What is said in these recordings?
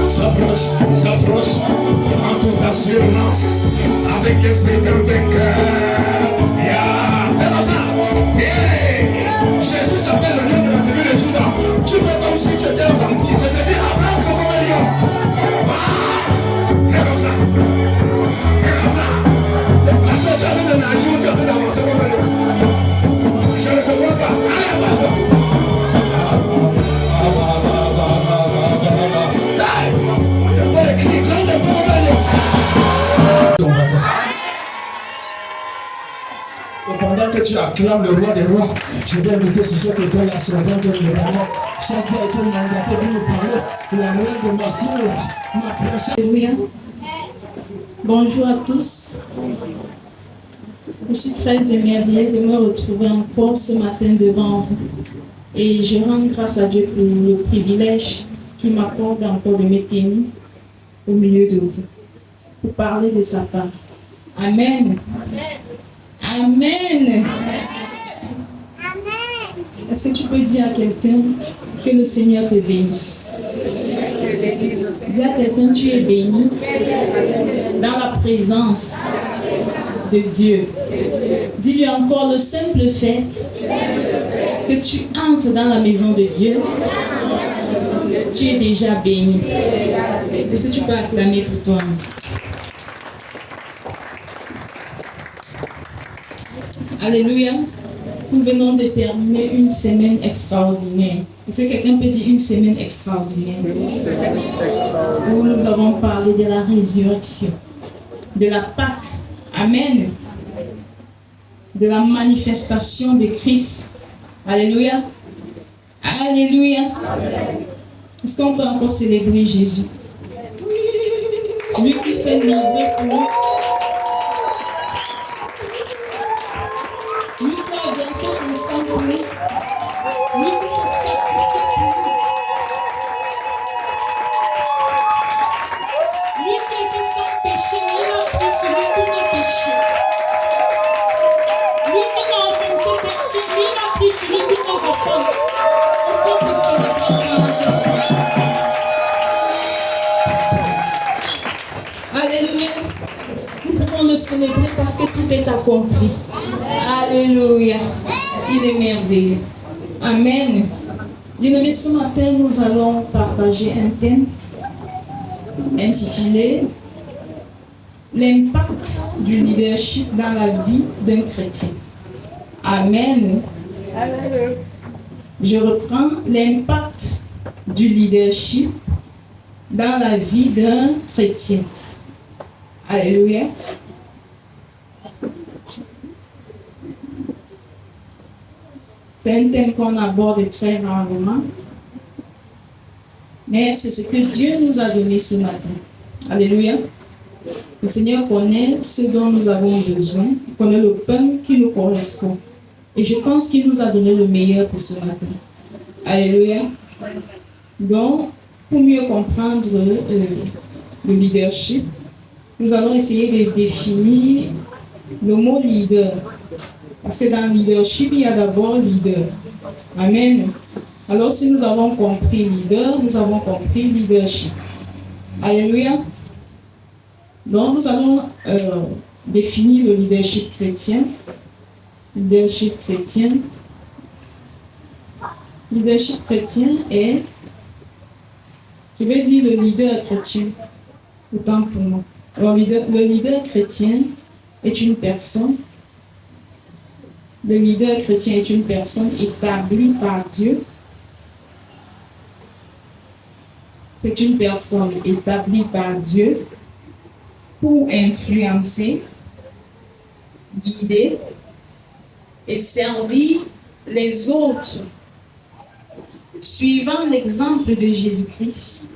S'approche en toute assurance avec l'esprit d'un vainqueur. Jésus s'appelle le lion de la tribu de Juda. Tu fais comme si tu étais un vampire. Je te dis, Abraham, c'est comme un lion. Fais comme ça. Fais comme ça. La chose, tu as vu de nager ou tu as vu d'avancer comme un lion. Je ne te vois pas. Allez, avance. Et pendant que tu acclames le roi des rois, je vais inviter ce soir quelqu'un la servante de l'événement, celle qui a été mandatée pour nous parler, la reine de ma cour, ma princesse. Alléluia. Bonjour à tous. Je suis très émerveillée de me retrouver encore ce matin devant vous. Et je rends grâce à Dieu pour le privilège qu'il m'accorde encore de me tenir au milieu de vous, pour parler de sa part. Amen. Amen. Est-ce que tu peux dire à quelqu'un que le Seigneur te bénisse? Dis à quelqu'un, tu es béni dans la présence de Dieu. Dis-lui encore le simple fait que tu entres dans la maison de Dieu, tu es déjà béni. Est-ce que tu peux acclamer pour toi? Alléluia. Nous venons de terminer une semaine extraordinaire. Est-ce que quelqu'un peut dire une semaine extraordinaire? Où nous avons parlé de la résurrection, de la Pâque. Amen. De la manifestation de Christ. Alléluia. Alléluia. Est-ce qu'on peut encore célébrer Jésus? Lui qui s'est livré pour nous. Lui qui a versé son sang pour nous. Lui qui s'est sacrifié pour nous. Lui qui était sans péché, mais il a pris sur lui tous nos péchés. Lui qui n'a offensé personne, mais il a pris sur lui toutes nos offenses. Est-ce qu'on peut célébrer sa majesté? Alléluia. Nous pouvons le célébrer parce que tout est accompli. Alléluia. Il est merveilleux. Amen. Bien-aimés, ce matin, nous allons partager un thème intitulé l'impact du leadership dans la vie d'un chrétien. Amen. Je reprends l'impact du leadership dans la vie d'un chrétien. Alléluia. C'est un thème qu'on aborde très rarement, mais c'est ce que Dieu nous a donné ce matin. Alléluia. Le Seigneur connaît ce dont nous avons besoin, il connaît le pain qui nous correspond. Et je pense qu'il nous a donné le meilleur pour ce matin. Alléluia. Donc, pour mieux comprendre le leadership, nous allons essayer de définir le mot leader. Parce que dans le leadership, il y a d'abord leader. Amen. Alors, si nous avons compris leader, nous avons compris leadership. Alléluia. Donc, nous allons définir le leadership chrétien. Leadership chrétien. Leadership chrétien est Je vais dire le leader chrétien, autant pour moi. Alors, le leader chrétien est une personne. Le leader chrétien est une personne établie par Dieu. C'est une personne établie par Dieu pour influencer, guider et servir les autres, suivant l'exemple de Jésus-Christ,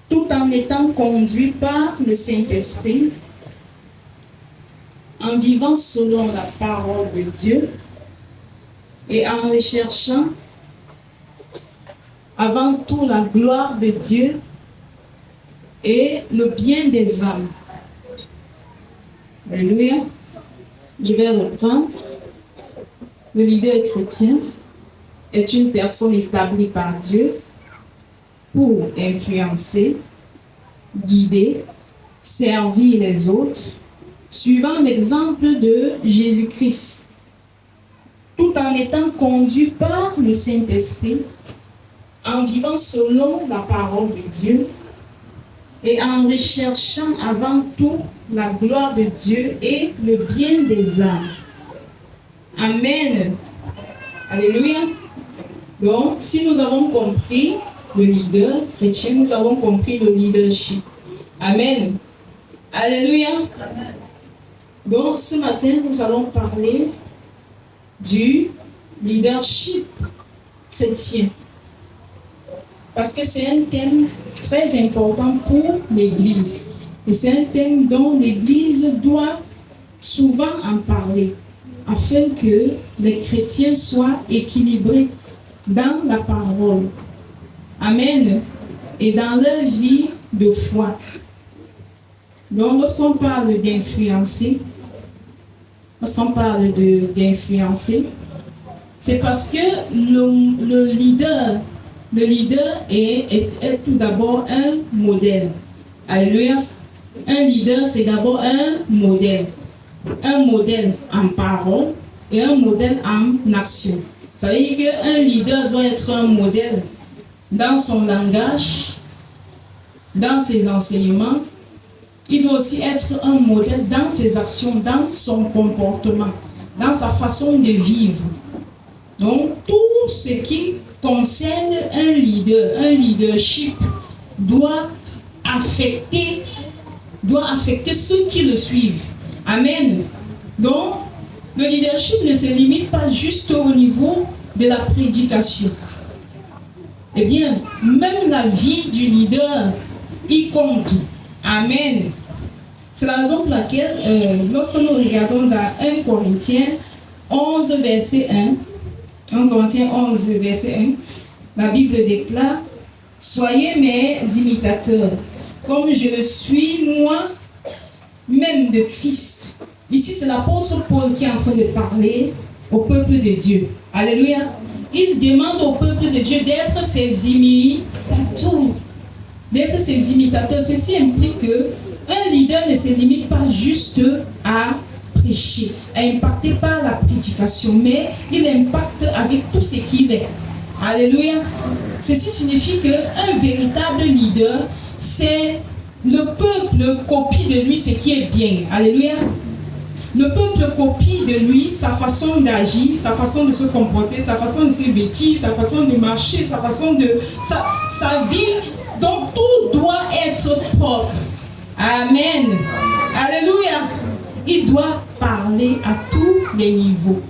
tout en étant conduit par le Saint-Esprit, en vivant selon la parole de Dieu et en recherchant avant tout la gloire de Dieu et le bien des âmes. Alléluia. Je vais reprendre. Le leader chrétien est une personne établie par Dieu pour influencer, guider, servir les autres, suivant l'exemple de Jésus-Christ, tout en étant conduit par le Saint-Esprit, en vivant selon la parole de Dieu et en recherchant avant tout la gloire de Dieu et le bien des âmes. Amen. Alléluia. Donc, si nous avons compris le leader chrétien, nous avons compris le leadership. Amen. Alléluia. Donc, ce matin, nous allons parler du leadership chrétien. Parce que c'est un thème très important pour l'Église. Et c'est un thème dont l'Église doit souvent en parler, afin que les chrétiens soient équilibrés dans la parole. Amen. Et dans leur vie de foi. Donc, lorsqu'on parle d'influencer, c'est parce que le leader est tout d'abord un modèle. Alléluia. Un leader, c'est d'abord un modèle. Un modèle en parole et un modèle en action. Ça veut dire qu'un leader doit être un modèle dans son langage, dans ses enseignements. Il doit aussi être un modèle dans ses actions, dans son comportement, dans sa façon de vivre. Donc, tout ce qui concerne un leadership doit affecter ceux qui le suivent. Amen. Donc, le leadership ne se limite pas juste au niveau de la prédication. Eh bien, même la vie du leader y compte. Amen. C'est la raison pour laquelle, lorsque nous regardons dans 1 Corinthiens 11, verset 1, 1 Corinthiens 11, verset 1, la Bible déclare « Soyez mes imitateurs, comme je le suis moi-même de Christ. » Ici, c'est l'apôtre Paul qui est en train de parler au peuple de Dieu. Alléluia. Il demande au peuple de Dieu d'être ses imitateurs. D'être ses imitateurs, ceci implique qu'un leader ne se limite pas juste à prêcher, à impacter par la prédication, mais il impacte avec tout ce qu'il est. Alléluia. Ceci signifie qu'un véritable leader, c'est le peuple copie de lui ce qui est bien. Alléluia. Le peuple copie de lui sa façon d'agir, sa façon de se comporter, sa façon de se vêtir, sa façon de marcher, sa façon de... sa vie. Donc tout doit être propre. Amen. Alléluia. Il doit parler à tous les niveaux.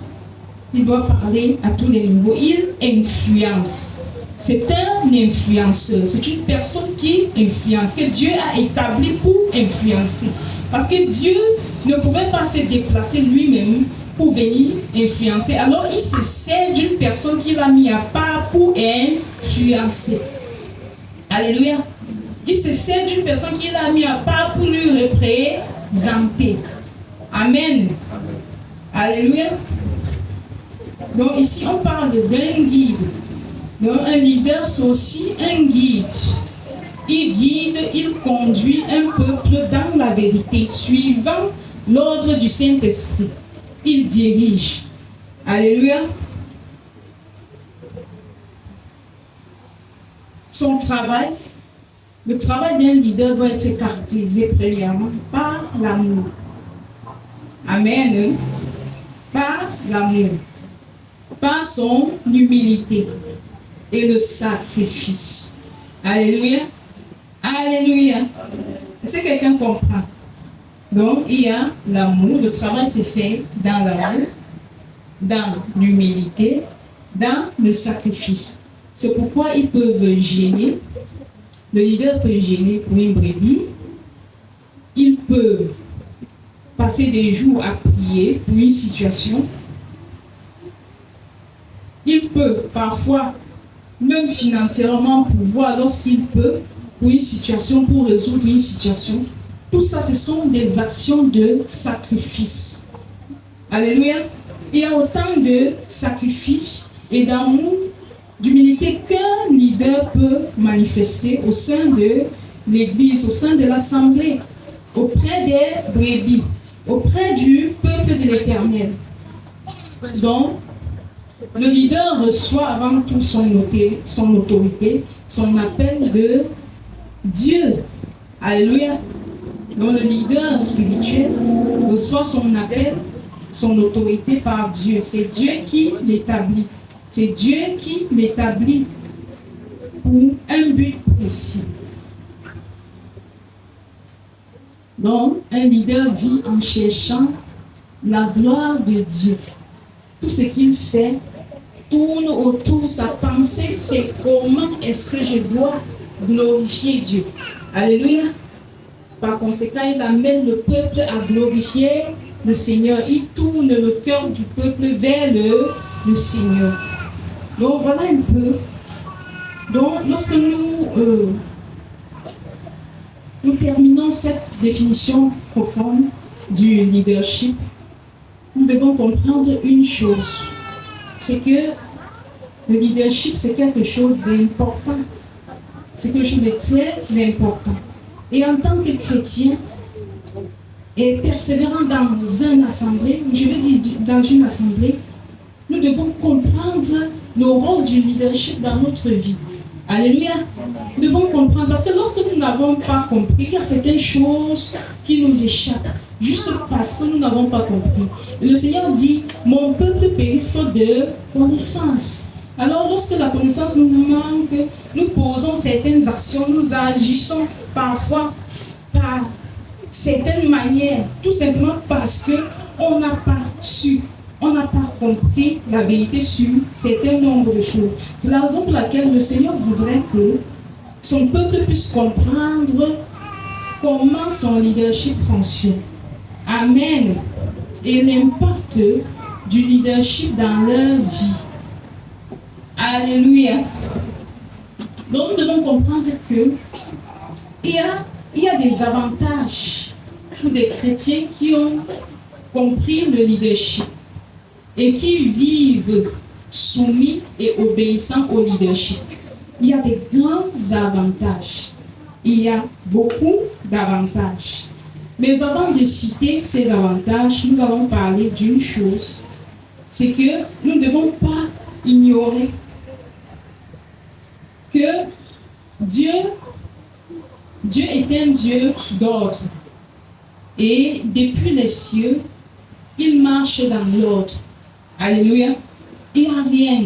Il doit parler à tous les niveaux. Il influence. C'est un influenceur. C'est une personne qui influence, que Dieu a établi pour influencer. Parce que Dieu ne pouvait pas se déplacer lui-même pour venir influencer. Alors il se sert d'une personne qu'il a mis à part pour influencer. Alléluia. Il se sert d'une personne qu'il a mis à part pour lui représenter. Amen. Alléluia. Donc ici on parle d'un guide. Donc un leader c'est aussi un guide. Il guide, il conduit un peuple dans la vérité, suivant l'ordre du Saint-Esprit. Il dirige. Alléluia. son travail, le travail d'un leader doit être caractérisé premièrement par l'amour. Amen. Par l'amour, par son humilité et le sacrifice. Alléluia. Alléluia. Est-ce que quelqu'un comprend? Donc, il y a l'amour. Le travail se fait dans l'amour, dans l'humilité, dans le sacrifice. C'est pourquoi ils peuvent gêner. Le leader peut gêner pour une brebis. Il peut passer des jours à prier pour une situation. Il peut parfois, même financièrement, pouvoir, lorsqu'il peut, pour une situation, pour résoudre une situation. Tout ça, ce sont des actions de sacrifice. Alléluia. Il y a autant de sacrifices et d'amour, d'humilité qu'un leader peut manifester au sein de l'Église, au sein de l'Assemblée, auprès des brebis, auprès du peuple de l'Éternel. Donc, le leader reçoit avant tout son autorité, son appel de Dieu. Alléluia. Donc le leader spirituel reçoit son appel, son autorité par Dieu. C'est Dieu qui l'établit. C'est Dieu qui l'établit pour un but précis. Donc, un leader vit en cherchant la gloire de Dieu. Tout ce qu'il fait tourne autour, sa pensée, c'est comment est-ce que je dois glorifier Dieu. Alléluia. Par conséquent, il amène le peuple à glorifier le Seigneur. Il tourne le cœur du peuple vers le Seigneur. Donc, voilà un peu. Donc, lorsque nous terminons cette définition profonde du leadership, nous devons comprendre une chose. C'est que le leadership, c'est quelque chose d'important. C'est quelque chose de très important. Et en tant que chrétien, et persévérant dans une assemblée, je veux dire dans une assemblée, nous devons comprendre le rôle du leadership dans notre vie. Alléluia. Nous devons comprendre, parce que lorsque nous n'avons pas compris, il y a certaines choses qui nous échappent, juste parce que nous n'avons pas compris. Le Seigneur dit, mon peuple périt faute de connaissance. Alors lorsque la connaissance nous manque, nous posons certaines actions, nous agissons parfois par certaines manières, tout simplement parce qu'on n'a pas su, on n'a pas compris la vérité sur certains nombres de choses. C'est la raison pour laquelle le Seigneur voudrait que son peuple puisse comprendre comment son leadership fonctionne. Amen. Et l'impact du leadership dans leur vie. Alléluia. Donc nous devons comprendre que il y a des avantages pour des chrétiens qui ont compris le leadership et qui vivent soumis et obéissants au leadership. Il y a des grands avantages. Il y a beaucoup d'avantages. Mais avant de citer ces avantages, nous allons parler d'une chose. C'est que nous ne devons pas ignorer que Dieu est un Dieu d'ordre. Et depuis les cieux, il marche dans l'ordre. Alléluia. Il n'y a rien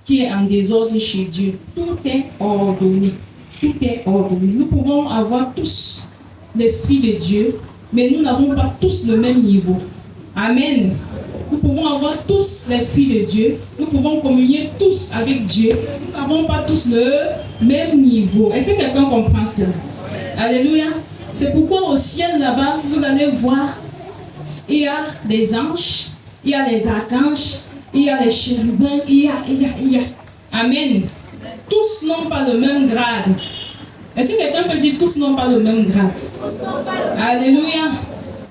qui est en désordre chez Dieu. Tout est ordonné. Tout est ordonné. Nous pouvons avoir tous l'Esprit de Dieu, mais nous n'avons pas tous le même niveau. Amen. Nous pouvons avoir tous l'Esprit de Dieu. Nous pouvons communier tous avec Dieu. Nous n'avons pas tous le même niveau. Est-ce que quelqu'un comprend ça? Alléluia. C'est pourquoi au ciel là-bas, vous allez voir, il y a des anges, il y a les archanges, il y a les chérubins, il y a. Amen. Tous n'ont pas le même grade. Est-ce que quelqu'un peut dire tous n'ont pas le même grade? Alléluia.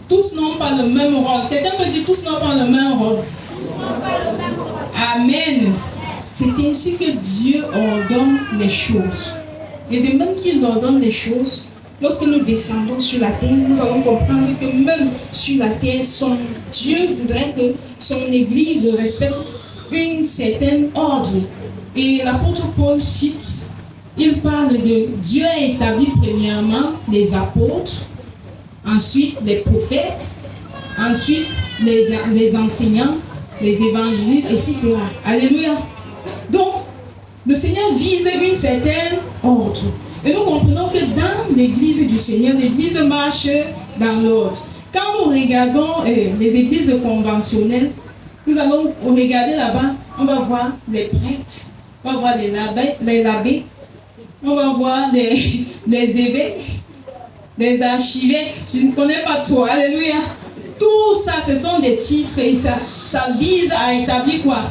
Tous n'ont pas le même rôle. Quelqu'un peut dire tous n'ont pas le même rôle. Amen. C'est ainsi que Dieu ordonne les choses. Et de même qu'il ordonne les choses, lorsque nous descendons sur la terre, nous allons comprendre que même sur la terre, son Dieu voudrait que son Église respecte une certaine ordre. Et l'apôtre Paul cite il parle de Dieu a établi premièrement les apôtres, ensuite les prophètes, ensuite les enseignants, les évangélistes, etc. Alléluia. Donc, le Seigneur vise une certaine ordre. Et nous comprenons que dans l'église du Seigneur, l'église marche dans l'ordre. Quand nous regardons les églises conventionnelles, nous allons regarder là-bas, on va voir les prêtres, on va voir les abbés, on va voir les évêques, les archevêques, je ne connais pas trop, alléluia. Tout ça, ce sont des titres et ça vise à établir quoi?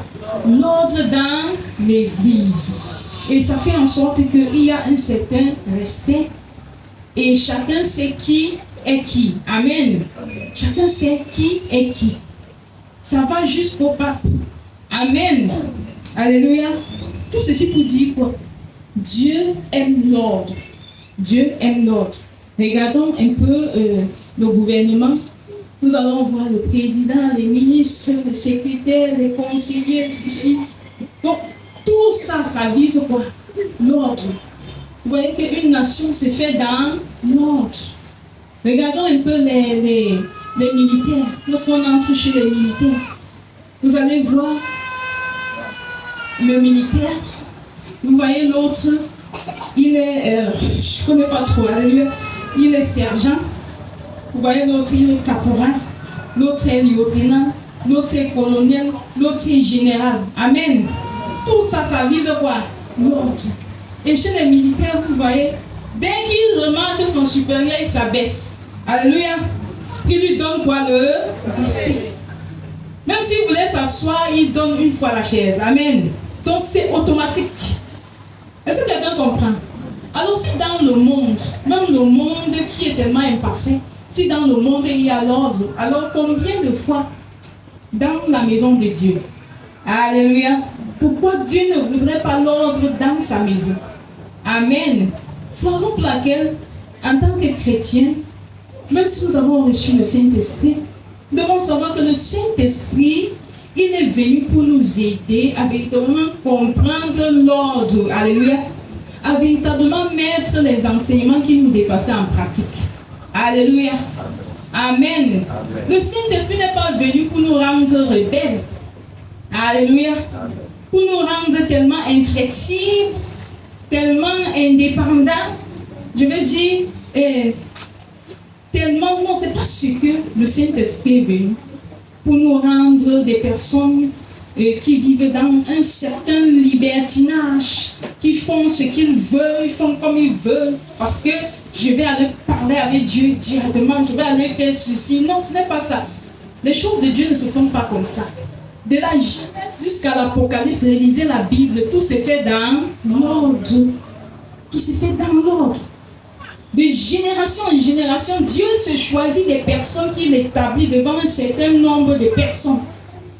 L'ordre dans l'église. Et ça fait en sorte qu'il y a un certain respect et chacun sait qui est qui. Amen. Chacun sait qui est qui. Ça va jusqu'au pape. Amen. Alléluia. Tout ceci pour dire quoi? Dieu aime l'ordre. Dieu aime l'ordre. Regardons un peu le gouvernement. Nous allons voir le président, les ministres, les secrétaires, les conseillers, ceci. Donc, tout ça, ça vise quoi? L'ordre. Vous voyez qu'une nation se fait dans l'ordre. Regardons un peu les militaires. Lorsqu'on entre chez les militaires, vous allez voir le militaire. Vous voyez l'autre, il est, je ne connais pas trop, alléluia, il est sergent. Vous voyez l'autre, il est caporal. L'autre est lieutenant. L'autre est colonel. L'autre est général. Amen. Tout ça, ça vise quoi? L'ordre. Et chez les militaires, vous voyez, dès qu'il remarque son supérieur, il s'abaisse. Alléluia. Il lui donne quoi? Le respect. Même s'il voulait s'asseoir, il donne une fois la chaise. Amen. Donc c'est automatique. Est-ce que quelqu'un comprend? Alors si dans le monde, même le monde qui est tellement imparfait, si dans le monde il y a l'ordre, alors combien de fois dans la maison de Dieu? Alléluia. Pourquoi Dieu ne voudrait pas l'ordre dans sa maison? Amen. C'est la raison pour laquelle, en tant que chrétien, même si nous avons reçu le Saint-Esprit, nous devons savoir que le Saint-Esprit, il est venu pour nous aider à véritablement comprendre l'ordre. Alléluia. À véritablement mettre les enseignements qui nous dépassaient en pratique. Alléluia. Amen. Le Saint-Esprit n'est pas venu pour nous rendre rebelles. Alléluia. Pour nous rendre tellement inflexibles, tellement indépendants. Je veux dire, tellement, non, c'est pas ce que le Saint-Esprit est venu. Pour nous rendre des personnes qui vivent dans un certain libertinage, qui font ce qu'ils veulent, ils font comme ils veulent, parce que je vais aller parler avec Dieu directement, je vais aller faire ceci. Non, ce n'est pas ça. Les choses de Dieu ne se font pas comme ça. De la Genèse jusqu'à l'Apocalypse, lisez la Bible, tout se fait dans l'ordre. Tout se fait dans l'ordre. De génération en génération, Dieu se choisit des personnes qu'il établit devant un certain nombre de personnes.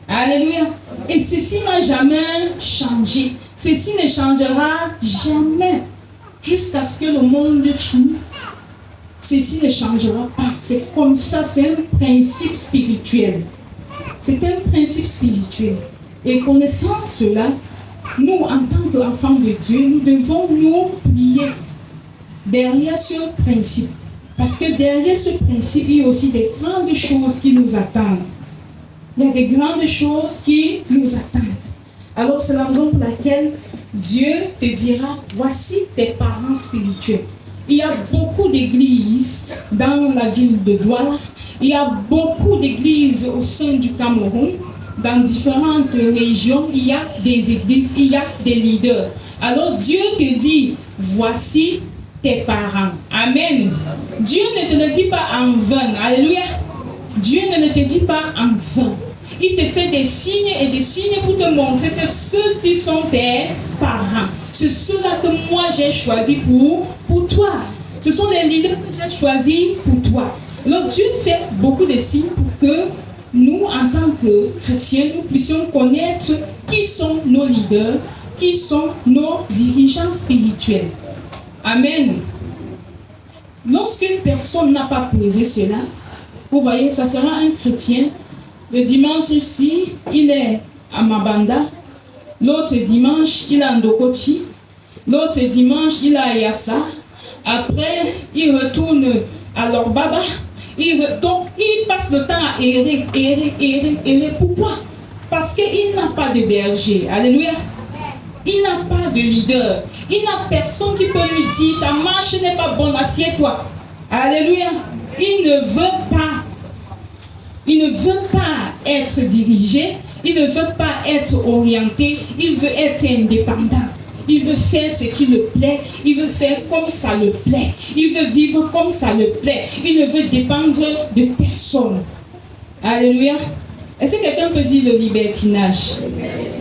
Alléluia. Et ceci n'a jamais changé. Ceci ne changera jamais jusqu'à ce que le monde finisse. Ceci ne changera pas. C'est comme ça, c'est un principe spirituel. C'est un principe spirituel. Et connaissant cela, nous, en tant qu'enfants de Dieu, nous devons nous plier derrière ce principe. Parce que derrière ce principe, il y a aussi des grandes choses qui nous attendent. Il y a des grandes choses qui nous attendent. Alors, c'est la raison pour laquelle Dieu te dira, voici tes parents spirituels. Il y a beaucoup d'églises dans la ville de Douala. Il y a beaucoup d'églises au sein du Cameroun. Dans différentes régions, il y a des églises, il y a des leaders. Alors, Dieu te dit, voici tes parents. Amen. Dieu ne te le dit pas en vain. Alléluia. Dieu ne te dit pas en vain. Il te fait des signes et des signes pour te montrer que ceux-ci sont tes parents. C'est ceux-là que moi j'ai choisi pour toi. Ce sont les leaders que j'ai choisis pour toi. Alors Dieu fait beaucoup de signes pour que nous, en tant que chrétiens, nous puissions connaître qui sont nos leaders, qui sont nos dirigeants spirituels. Amen. Lorsqu'une personne n'a pas posé cela, vous voyez, ça sera un chrétien. Le dimanche ici, il est à Mabanda. L'autre dimanche, il est à Ndokoti. L'autre dimanche, il est à Yassa. Après, il retourne à leur baba. Donc, il passe le temps à errer. Pourquoi? Parce qu'il n'a pas de berger. Alléluia. Il n'a pas de leader. Il n'a personne qui peut lui dire, ta marche n'est pas bonne, assieds-toi. Alléluia. Il ne veut pas. Il ne veut pas être dirigé. Il ne veut pas être orienté. Il veut être indépendant. Il veut faire ce qui le plaît. Il veut faire comme ça le plaît. Il veut vivre comme ça le plaît. Il ne veut dépendre de personne. Alléluia. Est-ce que quelqu'un peut dire le libertinage?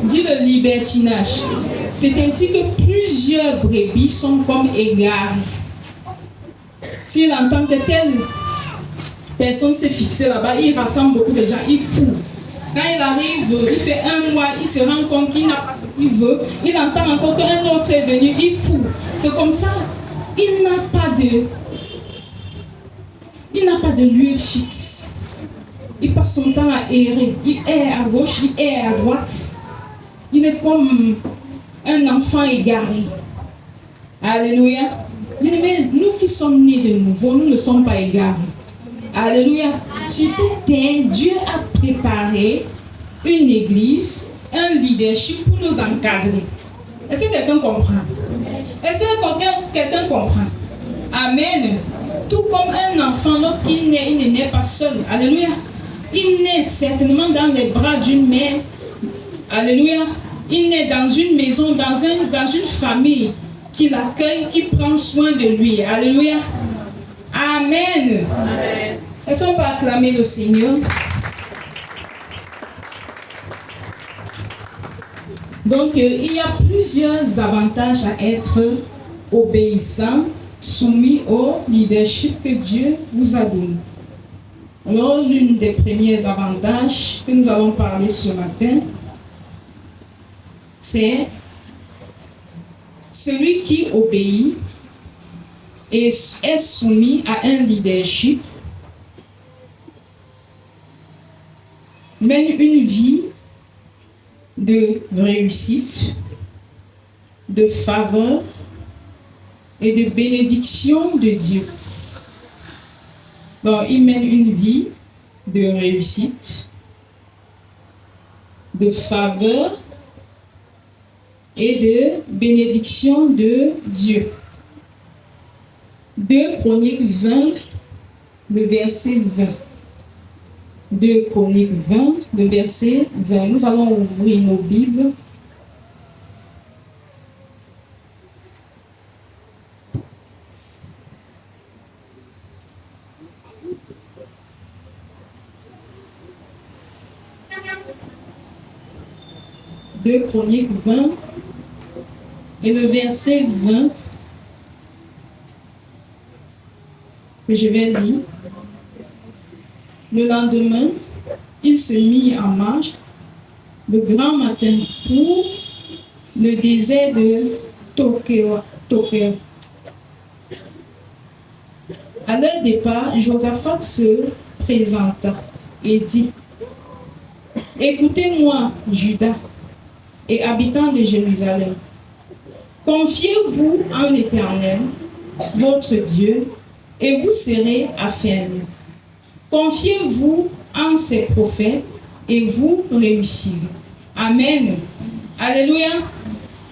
Dis le libertinage. C'est ainsi que plusieurs brebis sont comme égarées. S'il entend que telle personne s'est fixée là-bas, il rassemble beaucoup de gens, il court. Quand il arrive, il fait un mois, il se rend compte qu'il n'a pas ce qu'il veut. Il entend encore qu'un autre est venu, il court. C'est comme ça. Il n'a pas de lieu fixe. Il passe son temps à errer. Il erre à gauche, il erre à droite. Il est comme un enfant égaré. Alléluia. Mais nous qui sommes nés de nouveau, nous ne sommes pas égarés. Alléluia. Sur cette terre, Dieu a préparé une église, un leadership pour nous encadrer. Est-ce que quelqu'un comprend? Est-ce que quelqu'un comprend? Amen. Tout comme un enfant, lorsqu'il naît, il ne naît pas seul. Alléluia. Il naît certainement dans les bras d'une mère. Alléluia. Il naît dans une maison, dans une famille qui l'accueille, qui prend soin de lui. Alléluia. Amen. Amen. Est-ce qu'on peut acclamer le Seigneur? Donc, il y a plusieurs avantages à être obéissant, soumis au leadership que Dieu vous a donné. Alors, l'une des premiers avantages que nous allons parler ce matin, c'est celui qui obéit et est soumis à un leadership mène une vie de réussite, de faveur et de bénédiction de Dieu. Donc, il mène une vie de réussite, de faveur et de bénédiction de Dieu. 2 Chroniques 20, le verset 20. 2 Chroniques 20, le verset 20. Nous allons ouvrir nos Bibles. Deux Chroniques 20 et le verset 20 que je vais lire. Le lendemain, il se mit en marche le grand matin pour le désert de Tokyo. À leur départ, Josaphat se présenta et dit: écoutez-moi, Juda et habitants de Jérusalem, confiez-vous en l'Éternel, votre Dieu, et vous serez affermis. Confiez-vous en ses prophètes et vous réussirez. Amen. Alléluia.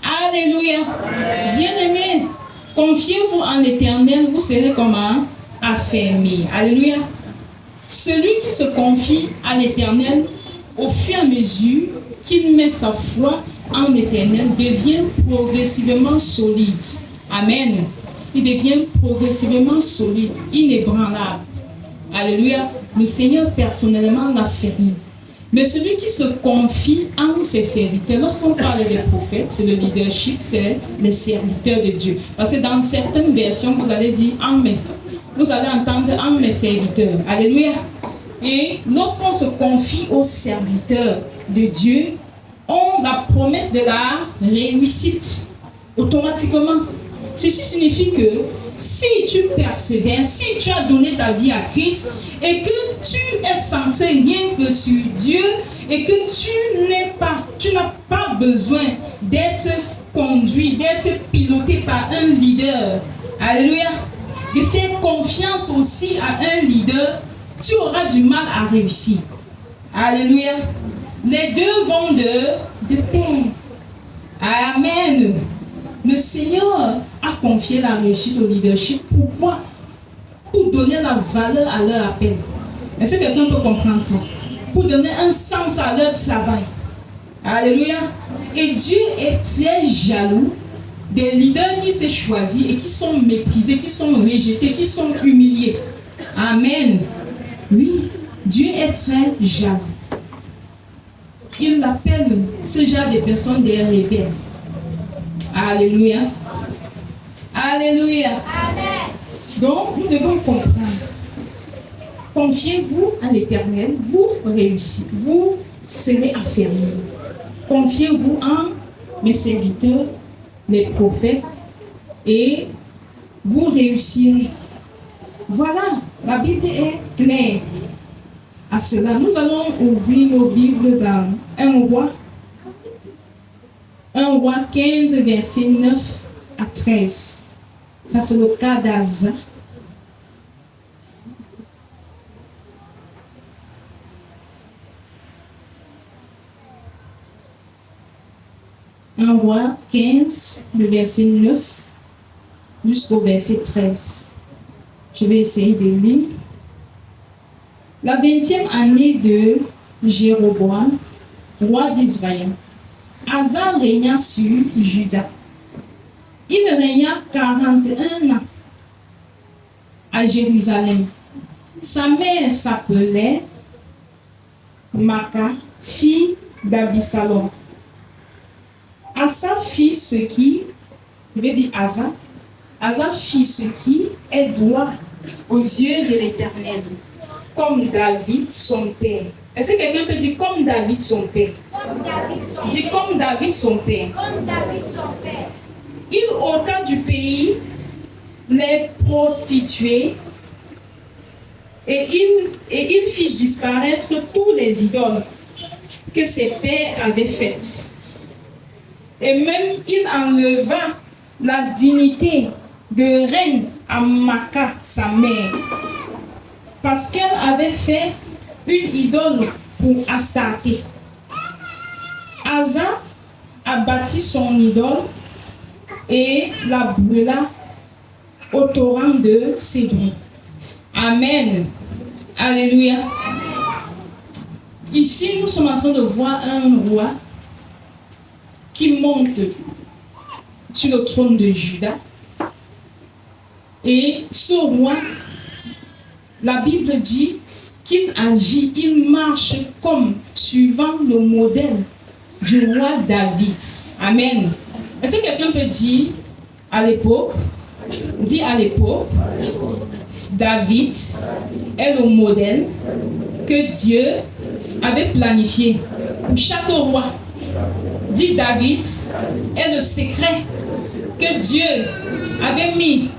Alléluia. Bien-aimés, confiez-vous en l'Éternel, vous serez comment? Affermis. Alléluia. Celui qui se confie à l'Éternel, au fur et à mesure qu'il met sa foi en l'Éternel, devient progressivement solide. Amen. Il devient progressivement solide, inébranlable. Alléluia. Le Seigneur personnellement l'a fermé. Mais celui qui se confie en ses serviteurs, lorsqu'on parle des prophètes, c'est le leadership, c'est les serviteurs de Dieu. Parce que dans certaines versions, vous allez dire vous allez entendre en mes serviteurs. Alléluia. Et lorsqu'on se confie aux serviteurs de Dieu, on a la promesse de la réussite automatiquement. Ceci signifie que si tu persévères, si tu as donné ta vie à Christ et que tu es centré rien que sur Dieu et que tu n'as pas besoin d'être conduit, d'être piloté par un leader, alléluia, de faire confiance aussi à un leader, tu auras du mal à réussir. Alléluia. Les deux vont de pair. Amen. Le Seigneur a confié la réussite au leadership. Pourquoi? Pour donner la valeur à leur appel. Est-ce que quelqu'un peut comprendre ça? Pour donner un sens à leur travail. Alléluia. Et Dieu est très jaloux des leaders qui s'est choisis et qui sont méprisés, qui sont rejetés, qui sont humiliés. Amen. Oui, Dieu est très jaloux. Il appelle ce genre de personnes des rebelles. Alléluia. Alléluia. Amen. Donc, nous devons comprendre. Confiez-vous à l'Éternel, vous réussirez, vous serez affermis. Confiez-vous en mes serviteurs, les prophètes, et vous réussirez. Voilà, la Bible est claire à cela. Nous allons ouvrir nos Bibles dans 1 roi 15, versets 9 à 13. Ça, c'est le cas d'Asa. Un roi 15, le verset 9 jusqu'au verset 13. Je vais essayer de lire. La 20e année de Jéroboam, roi d'Israël, Asa régna sur Juda. Il régna 41 ans à Jérusalem. Sa mère s'appelait Maca, fille d'Abisalom. Asa fit ce qui, je vais dire Asa fit ce qui est droit aux yeux de l'Éternel, comme David son père. Est-ce que quelqu'un peut dire comme David son père? Dis comme David son père. Il ôta du pays les prostituées et il fit disparaître tous les idoles que ses pères avaient faites. Et même il enleva la dignité de reine à Maca, sa mère, parce qu'elle avait fait une idole pour Astarté. Asa a bâti son idole et la brûla au torrent de Cédron. Amen. Alléluia. Ici, nous sommes en train de voir un roi qui monte sur le trône de Juda. Et ce roi, la Bible dit qu'il agit, il marche comme suivant le modèle du roi David. Amen. Est-ce que quelqu'un peut dire à l'époque, David est le modèle que Dieu avait planifié pour chaque roi. Dit David est le secret que Dieu avait mis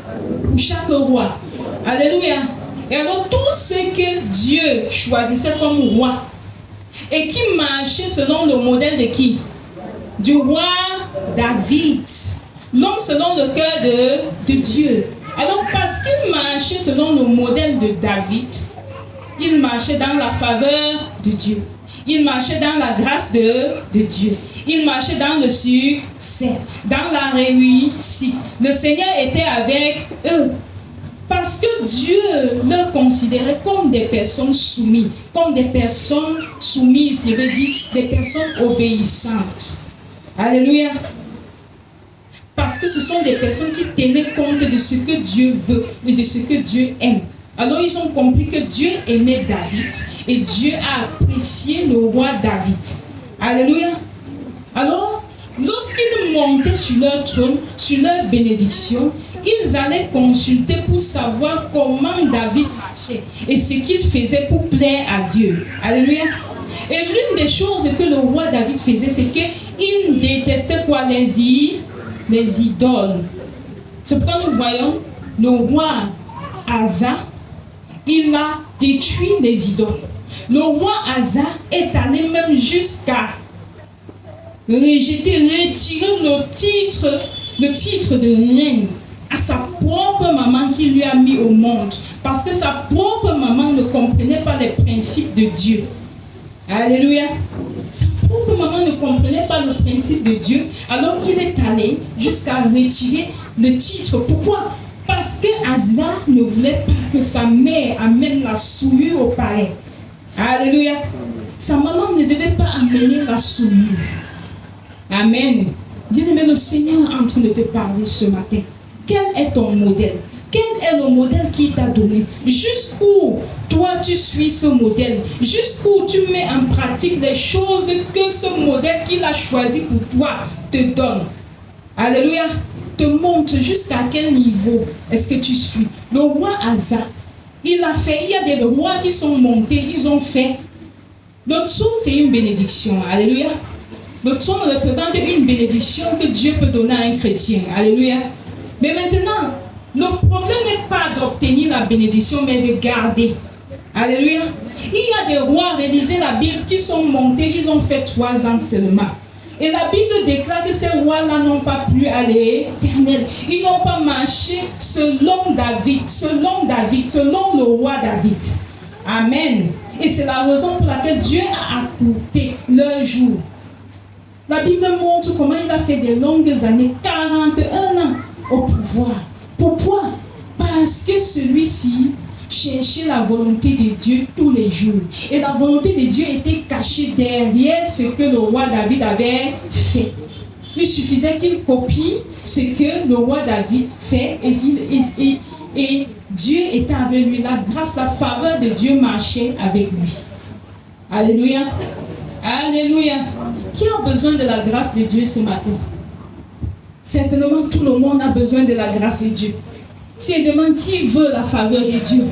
pour chaque roi. Alléluia. Et alors tout ce que Dieu choisissait comme roi et qui marchait selon le modèle de qui? Du roi David. L'homme selon le cœur de Dieu. Alors parce qu'il marchait selon le modèle de David, il marchait dans la faveur de Dieu. Il marchait dans la grâce de Dieu. Il marchait dans le succès, dans la réussite. Le Seigneur était avec eux. Parce que Dieu leur considérait comme des personnes soumises. Comme des personnes soumises, il veut dire des personnes obéissantes. Alléluia. Parce que ce sont des personnes qui tenaient compte de ce que Dieu veut et de ce que Dieu aime. Alors ils ont compris que Dieu aimait David et Dieu a apprécié le roi David. Alléluia. Alors, lorsqu'ils montaient sur leur trône, sur leur bénédiction, ils allaient consulter pour savoir comment David marchait et ce qu'il faisait pour plaire à Dieu. Alléluia. Et l'une des choses que le roi David faisait, c'est qu'il détestait quoi? Les idoles. C'est pourquoi nous voyons le roi Asa, il a détruit les idoles. Le roi Asa est allé même jusqu'à rejeté, retiré le titre de reine à sa propre maman qui lui a mis au monde. Parce que sa propre maman ne comprenait pas les principes de Dieu. Alléluia. Sa propre maman ne comprenait pas le principe de Dieu. Alors il est allé jusqu'à retirer le titre. Pourquoi? Parce que Hazar ne voulait pas que sa mère amène la souillure au palais. Alléluia. Sa maman ne devait pas amener la souillure. Amen. Bien-aimé, le Seigneur est en train de te parler ce matin. Quel est ton modèle? Quel est le modèle qu'il t'a donné? Jusqu'où toi tu suis ce modèle? Jusqu'où tu mets en pratique les choses que ce modèle qu'il a choisi pour toi te donne? Alléluia. Te montre jusqu'à quel niveau est-ce que tu suis. Le roi Asa, il a fait, il y a des rois qui sont montés, ils ont fait. Le trône, c'est une bénédiction. Alléluia. Le trône représente une bénédiction que Dieu peut donner à un chrétien. Alléluia. Mais maintenant, le problème n'est pas d'obtenir la bénédiction, mais de garder. Alléluia. Il y a des rois, réalisez la Bible, qui sont montés, ils ont fait 3 ans seulement. Et la Bible déclare que ces rois-là n'ont pas plu à l'Éternel. Ils n'ont pas marché selon David, selon le roi David. Amen. Et c'est la raison pour laquelle Dieu a accourté leur jour. La Bible montre comment il a fait des longues années, 41 ans au pouvoir. Pourquoi? Parce que celui-ci cherchait la volonté de Dieu tous les jours. Et la volonté de Dieu était cachée derrière ce que le roi David avait fait. Il suffisait qu'il copie ce que le roi David fait et Dieu était avec lui. La grâce, la faveur de Dieu marchait avec lui. Alléluia. Alléluia. Qui a besoin de la grâce de Dieu ce matin? Certainement tout le monde a besoin de la grâce de Dieu. Si on demande qui veut la faveur de Dieu,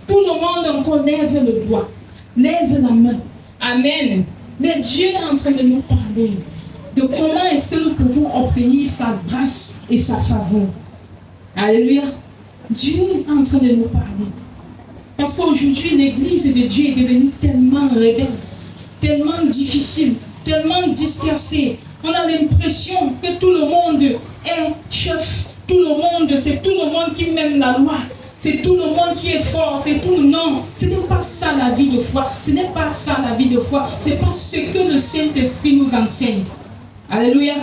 tout le monde encore lève le doigt, lève la main. Amen. Mais Dieu est en train de nous parler de comment est-ce que nous pouvons obtenir sa grâce et sa faveur. Alléluia. Dieu est en train de nous parler. Parce qu'aujourd'hui, l'église de Dieu est devenue tellement rebelle, tellement difficile, tellement dispersée. On a l'impression que tout le monde est chef. Tout le monde, c'est tout le monde qui mène la loi. C'est tout le monde qui est fort. C'est tout le nom. Ce n'est pas ça la vie de foi. Ce n'est pas ça la vie de foi. Ce n'est pas ce que le Saint-Esprit nous enseigne. Alléluia.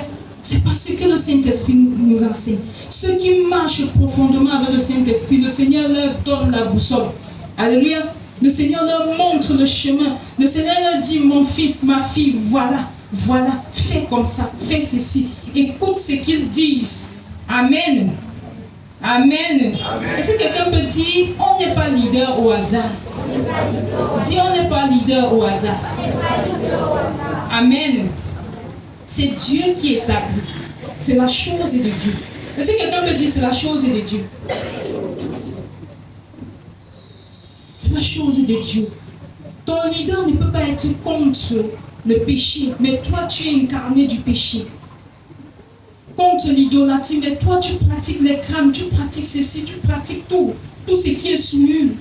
Ce n'est pas ce que le Saint-Esprit nous enseigne. Ceux qui marchent profondément avec le Saint-Esprit, le Seigneur leur donne la boussole. Alléluia. Le Seigneur leur montre le chemin. Le Seigneur leur dit, mon fils, ma fille, voilà, fais comme ça, fais ceci. Écoute ce qu'ils disent. Amen. Amen. Est-ce que quelqu'un peut dire, on n'est pas leader au hasard? Dis, on n'est pas leader au hasard. Amen. C'est Dieu qui établit. C'est la chose de Dieu. Est-ce que quelqu'un peut dire, c'est la chose de Dieu? C'est la chose de Dieu. Ton leader ne peut pas être contre le péché, mais toi tu es incarné du péché. Contre l'idolâtrie, mais toi tu pratiques les crânes, tu pratiques ceci, tu pratiques tout ce qui est souillure.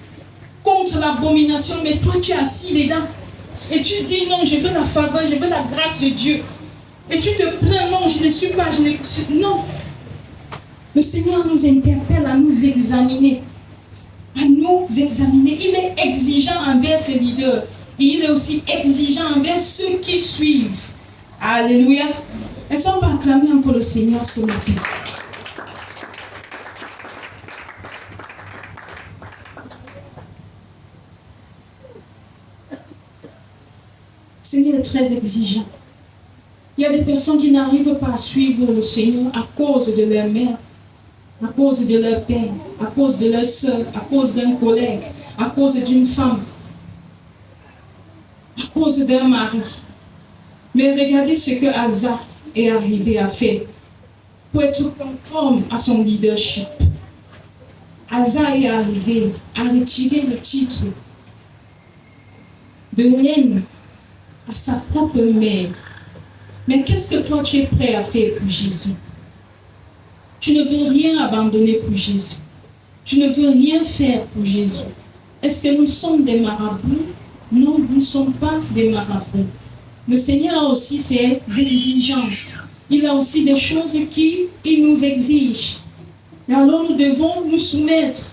Contre l'abomination, mais toi tu es assis dedans. Et tu dis non, je veux la faveur, je veux la grâce de Dieu. Et tu te plains, non, je ne suis pas, je ne suis... Non. Le Seigneur nous interpelle à nous examiner. À nous examiner. Il est exigeant envers ses leaders. Et il est aussi exigeant envers ceux qui suivent. Alléluia. Est-ce qu'on va acclamer encore le Seigneur ce matin? Le Seigneur est très exigeant. Il y a des personnes qui n'arrivent pas à suivre le Seigneur à cause de leur mère, à cause de leur père, à cause de leur soeur, à cause d'un collègue, à cause d'une femme, à cause d'un mari. Mais regardez ce que Asa est arrivé à faire pour être conforme à son leadership. Asa est arrivé à retirer le titre de reine à sa propre mère. Mais qu'est-ce que toi tu es prêt à faire pour Jésus? Tu ne veux rien abandonner pour Jésus. Tu ne veux rien faire pour Jésus. Est-ce que nous sommes des marabouts? Non, nous ne sommes pas des marabouts. Le Seigneur a aussi ses exigences. Il a aussi des choses qu'il nous exige. Et alors nous devons nous soumettre.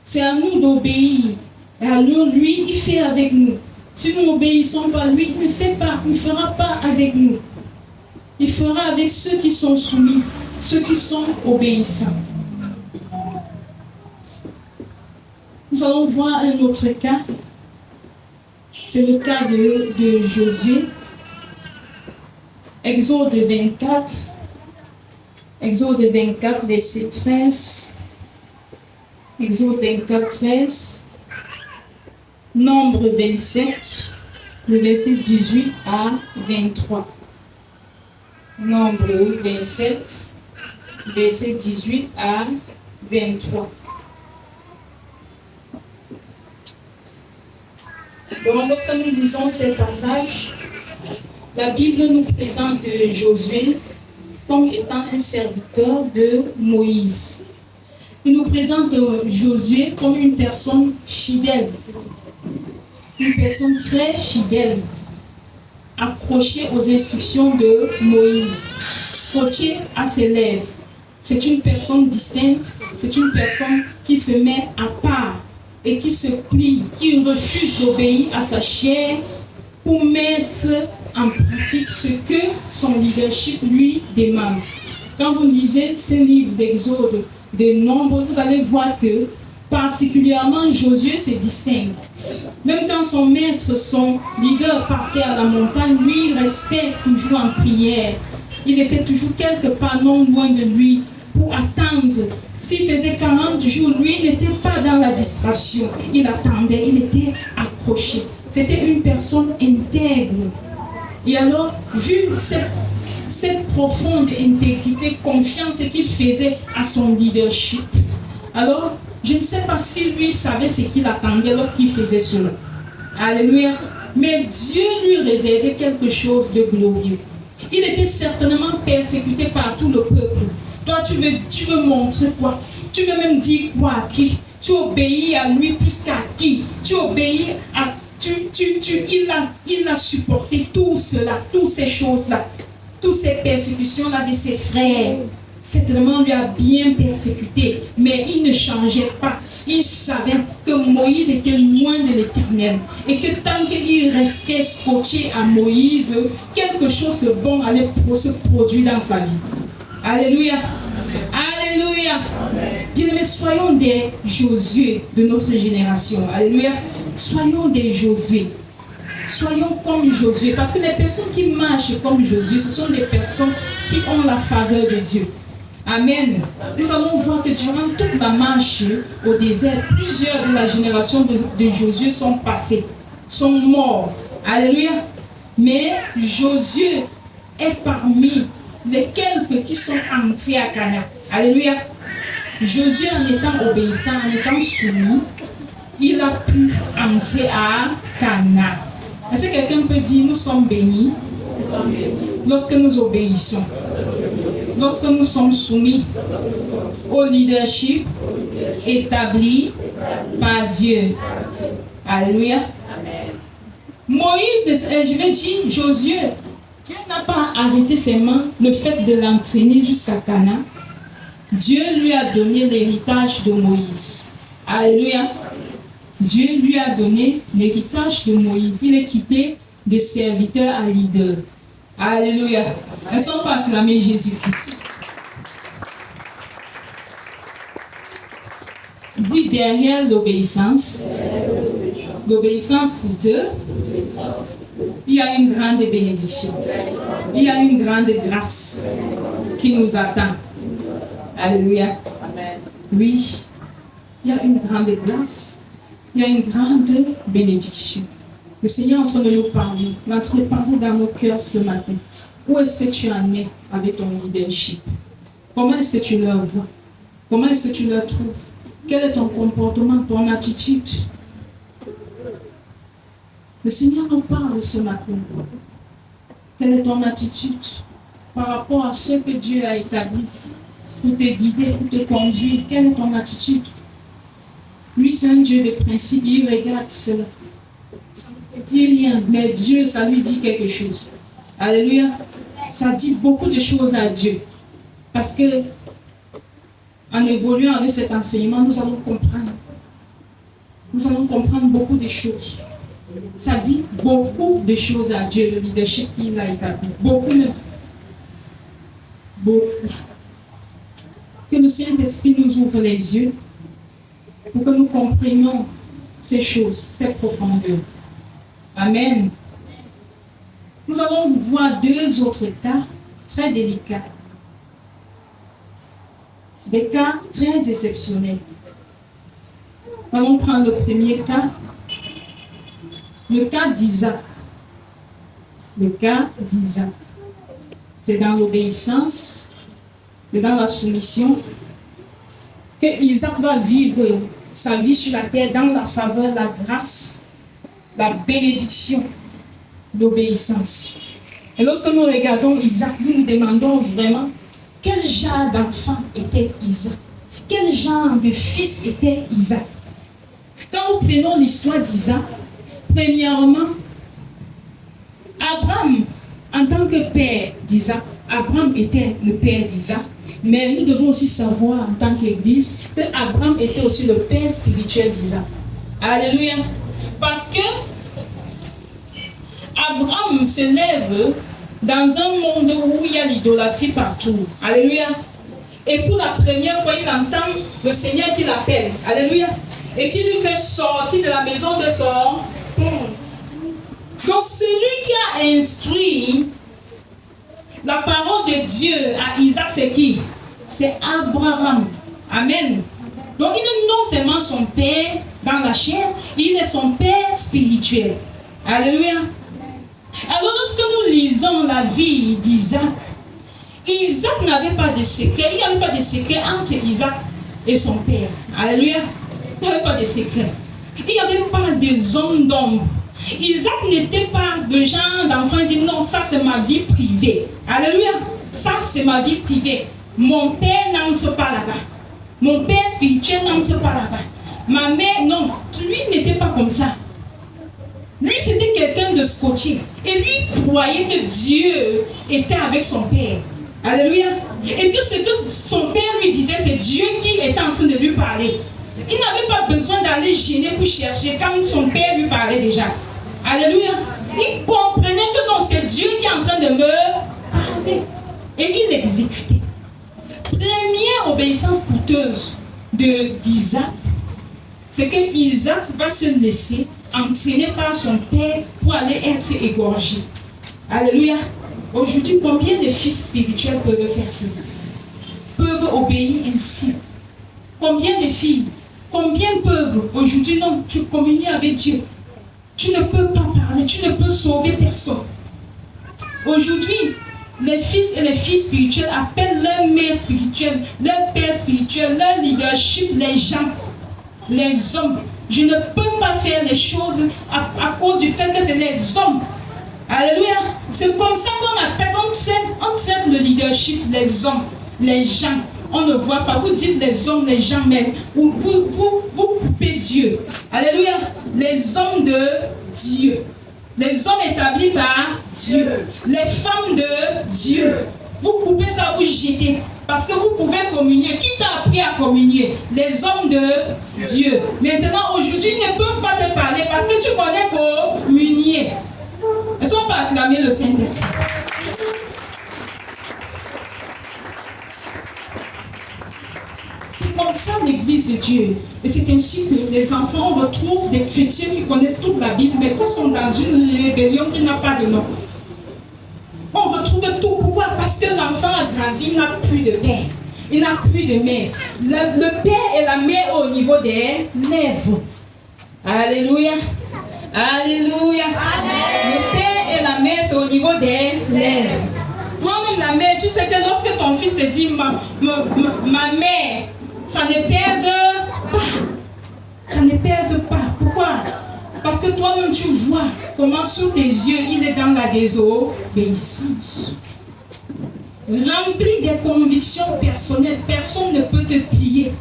C'est à nous d'obéir. Et alors lui, il fait avec nous. Si nous n'obéissons pas, lui, il ne fait pas, il ne fera pas avec nous. Il fera avec ceux qui sont soumis, ceux qui sont obéissants. Nous allons voir un autre cas. C'est le cas de Josué. Exode 24, verset 13. Exode 24, 13. Nombre 27, le verset 18 à 23. Nombre 27, verset 18 à 23. Donc, lorsque nous lisons ces passages, la Bible nous présente Josué comme étant un serviteur de Moïse. Il nous présente Josué comme une personne fidèle, une personne très fidèle, accrochée aux instructions de Moïse, scotchée à ses lèvres. C'est une personne distincte, c'est une personne qui se met à part et qui se plie, qui refuse d'obéir à sa chair pour mettre en pratique ce que son leadership lui demande. Quand vous lisez ce livre d'Exode, de Nombres, vous allez voir que particulièrement Josué se distingue. Même quand son maître, son leader partait à la montagne, lui restait toujours en prière. Il était toujours quelque part non loin de lui pour attendre. S'il faisait 40 jours, lui n'était pas dans la distraction. Il attendait, il était accroché. C'était une personne intègre. Et alors, vu cette profonde intégrité, confiance qu'il faisait à son leadership, alors, je ne sais pas si lui savait ce qu'il attendait lorsqu'il faisait cela. Alléluia. Mais Dieu lui réservait quelque chose de glorieux. Il était certainement persécuté par tout le peuple. Toi, tu veux montrer quoi? Tu veux même dire quoi à qui? Tu obéis à lui plus qu'à qui? Tu obéis à... Il a supporté tout cela, toutes ces choses-là, toutes ces persécutions-là de ses frères. Certainement, lui a bien persécuté, mais il ne changeait pas. Il savait que Moïse était loin de l'Éternel et que tant qu'il restait scotché à Moïse, quelque chose de bon allait se produire dans sa vie. Alléluia. Alléluia. Bien-aimés, soyons des Josué de notre génération. Alléluia. Soyons des Josué. Soyons comme Josué. Parce que les personnes qui marchent comme Josué, ce sont des personnes qui ont la faveur de Dieu. Amen. Nous allons voir que durant toute la marche au désert, plusieurs de la génération de Josué sont passés, sont morts. Alléluia. Mais Josué est parmi les quelques qui sont entrés à Canaan. Alléluia. Josué, en étant obéissant, en étant soumis, il a pu entrer à Canaan. Est-ce que quelqu'un peut dire, nous sommes bénis lorsque nous obéissons, lorsque nous sommes soumis au leadership établi par Dieu. Alléluia. Moïse, je vais dire, Josué, Dieu n'a pas arrêté seulement le fait de l'entraîner jusqu'à Canaan. Dieu lui a donné l'héritage de Moïse. Alléluia. Dieu lui a donné l'héritage de Moïse. Il est quitté de serviteur à leader. Alléluia. Elles sont pas acclamées Jésus-Christ. Dit derrière l'obéissance pour Dieu, il y a une grande bénédiction. Il y a une grande grâce qui nous attend. Alléluia. Oui, il y a une grande grâce. Il y a une grande bénédiction. Le Seigneur est en train de nous parler. Il est en train de parler dans nos cœurs ce matin. Où est-ce que tu en es avec ton leadership? Comment est-ce que tu leur vois? Comment est-ce que tu leur trouves? Quel est ton comportement, ton attitude? Le Seigneur nous parle ce matin. Quelle est ton attitude par rapport à ce que Dieu a établi pour te guider, pour te conduire? Quelle est ton attitude? Lui, c'est un Dieu de principe, il regarde cela. Ça ne dit rien, mais Dieu, ça lui dit quelque chose. Alléluia. Ça dit beaucoup de choses à Dieu. Parce que en évoluant avec cet enseignement, nous allons comprendre. Nous allons comprendre beaucoup de choses. Ça dit beaucoup de choses à Dieu, le leadership qu'il a établi. Beaucoup. Que le Saint-Esprit nous ouvre les yeux pour que nous comprenions ces choses, ces profondeurs. Amen. Nous allons voir deux autres cas très délicats. Des cas très exceptionnels. Nous allons prendre le premier cas. Le cas d'Isaac. Le cas d'Isaac. C'est dans l'obéissance, c'est dans la soumission que Isaac va vivre sa vie sur la terre dans la faveur, la grâce, la bénédiction, l'obéissance. Et lorsque nous regardons Isaac, nous nous demandons vraiment quel genre d'enfant était Isaac, quel genre de fils était Isaac. Quand nous prenons l'histoire d'Isaac, premièrement, Abraham, en tant que père d'Isaac, Abraham était le père d'Isaac, mais nous devons aussi savoir en tant qu'Église que Abraham était aussi le père spirituel d'Isaac. Alléluia. Parce que Abraham se lève dans un monde où il y a l'idolâtrie partout. Alléluia. Et pour la première fois, il entend le Seigneur qui l'appelle. Alléluia. Et qui lui fait sortir de la maison de son père. Donc celui qui a instruit la parole de Dieu à Isaac, c'est qui? C'est Abraham. Amen. Donc il est non seulement son père dans la chair, il est son père spirituel. Alléluia. Alors lorsque nous lisons la vie d'Isaac, Isaac n'avait pas de secret. Il n'y avait pas de secret entre Isaac et son père. Alléluia. Il n'y avait pas de secret. Il n'y avait pas de zone d'ombre. Isaac n'était pas le genre d'enfant qui dit non, ça c'est ma vie privée. Alléluia. Ça c'est ma vie privée. Mon père n'entre pas là-bas. Mon père spirituel n'entre pas là-bas. Ma mère, non. Lui n'était pas comme ça. Lui c'était quelqu'un de scotché. Et lui croyait que Dieu était avec son père. Alléluia. Et que ce que son père lui disait, c'est Dieu qui était en train de lui parler. Il n'avait pas besoin d'aller gêner pour chercher quand son père lui parlait déjà. Alléluia. Il comprenait que non, c'est Dieu qui est en train de me parler. Et il l'exécutait. Première obéissance coûteuse d'Isaac, c'est que Isaac va se laisser entraîner par son père pour aller être égorgé. Alléluia. Aujourd'hui, combien de fils spirituels peuvent faire ça? Peuvent obéir ainsi? Combien de filles? Combien peuvent aujourd'hui, non, tu communies avec Dieu? Tu ne peux pas parler, tu ne peux sauver personne. Aujourd'hui, les fils et les filles spirituelles appellent leur mère spirituelle, leur père spirituel, leur leadership, les gens, les hommes. Je ne peux pas faire les choses à cause du fait que c'est les hommes. Alléluia. C'est comme ça qu'on appelle, on traite le leadership, les hommes, les gens. On ne voit pas. Vous dites les hommes, les gens, mais vous coupez Dieu. Alléluia. Les hommes de Dieu. Les hommes établis par Dieu. Les femmes de Dieu. Vous coupez ça, vous jetez. Parce que vous pouvez communier. Qui t'a appris à communier? Les hommes de Dieu. Maintenant, aujourd'hui, ils ne peuvent pas te parler parce que tu connais communier. Est-ce qu'on peut acclamer le Saint-Esprit? C'est comme ça l'église de Dieu. Et c'est ainsi que les enfants retrouvent des chrétiens qui connaissent toute la Bible, mais qui sont dans une rébellion qui n'a pas de nom. On retrouve tout. Pourquoi? Parce que l'enfant a grandi, il n'a plus de père. Il n'a plus de mère. Le père et la mère au niveau des lèvres. Alléluia. Alléluia. Amen. Le père et la mère, c'est au niveau des lèvres. Moi-même, la mère, tu sais que lorsque ton fils te dit ma mère, ça ne pèse pas. Ça ne pèse pas. Pourquoi? Parce que toi-même, tu vois comment sous tes yeux, il est dans la désobéissance. Rempli des convictions personnelles, personne ne peut te plier.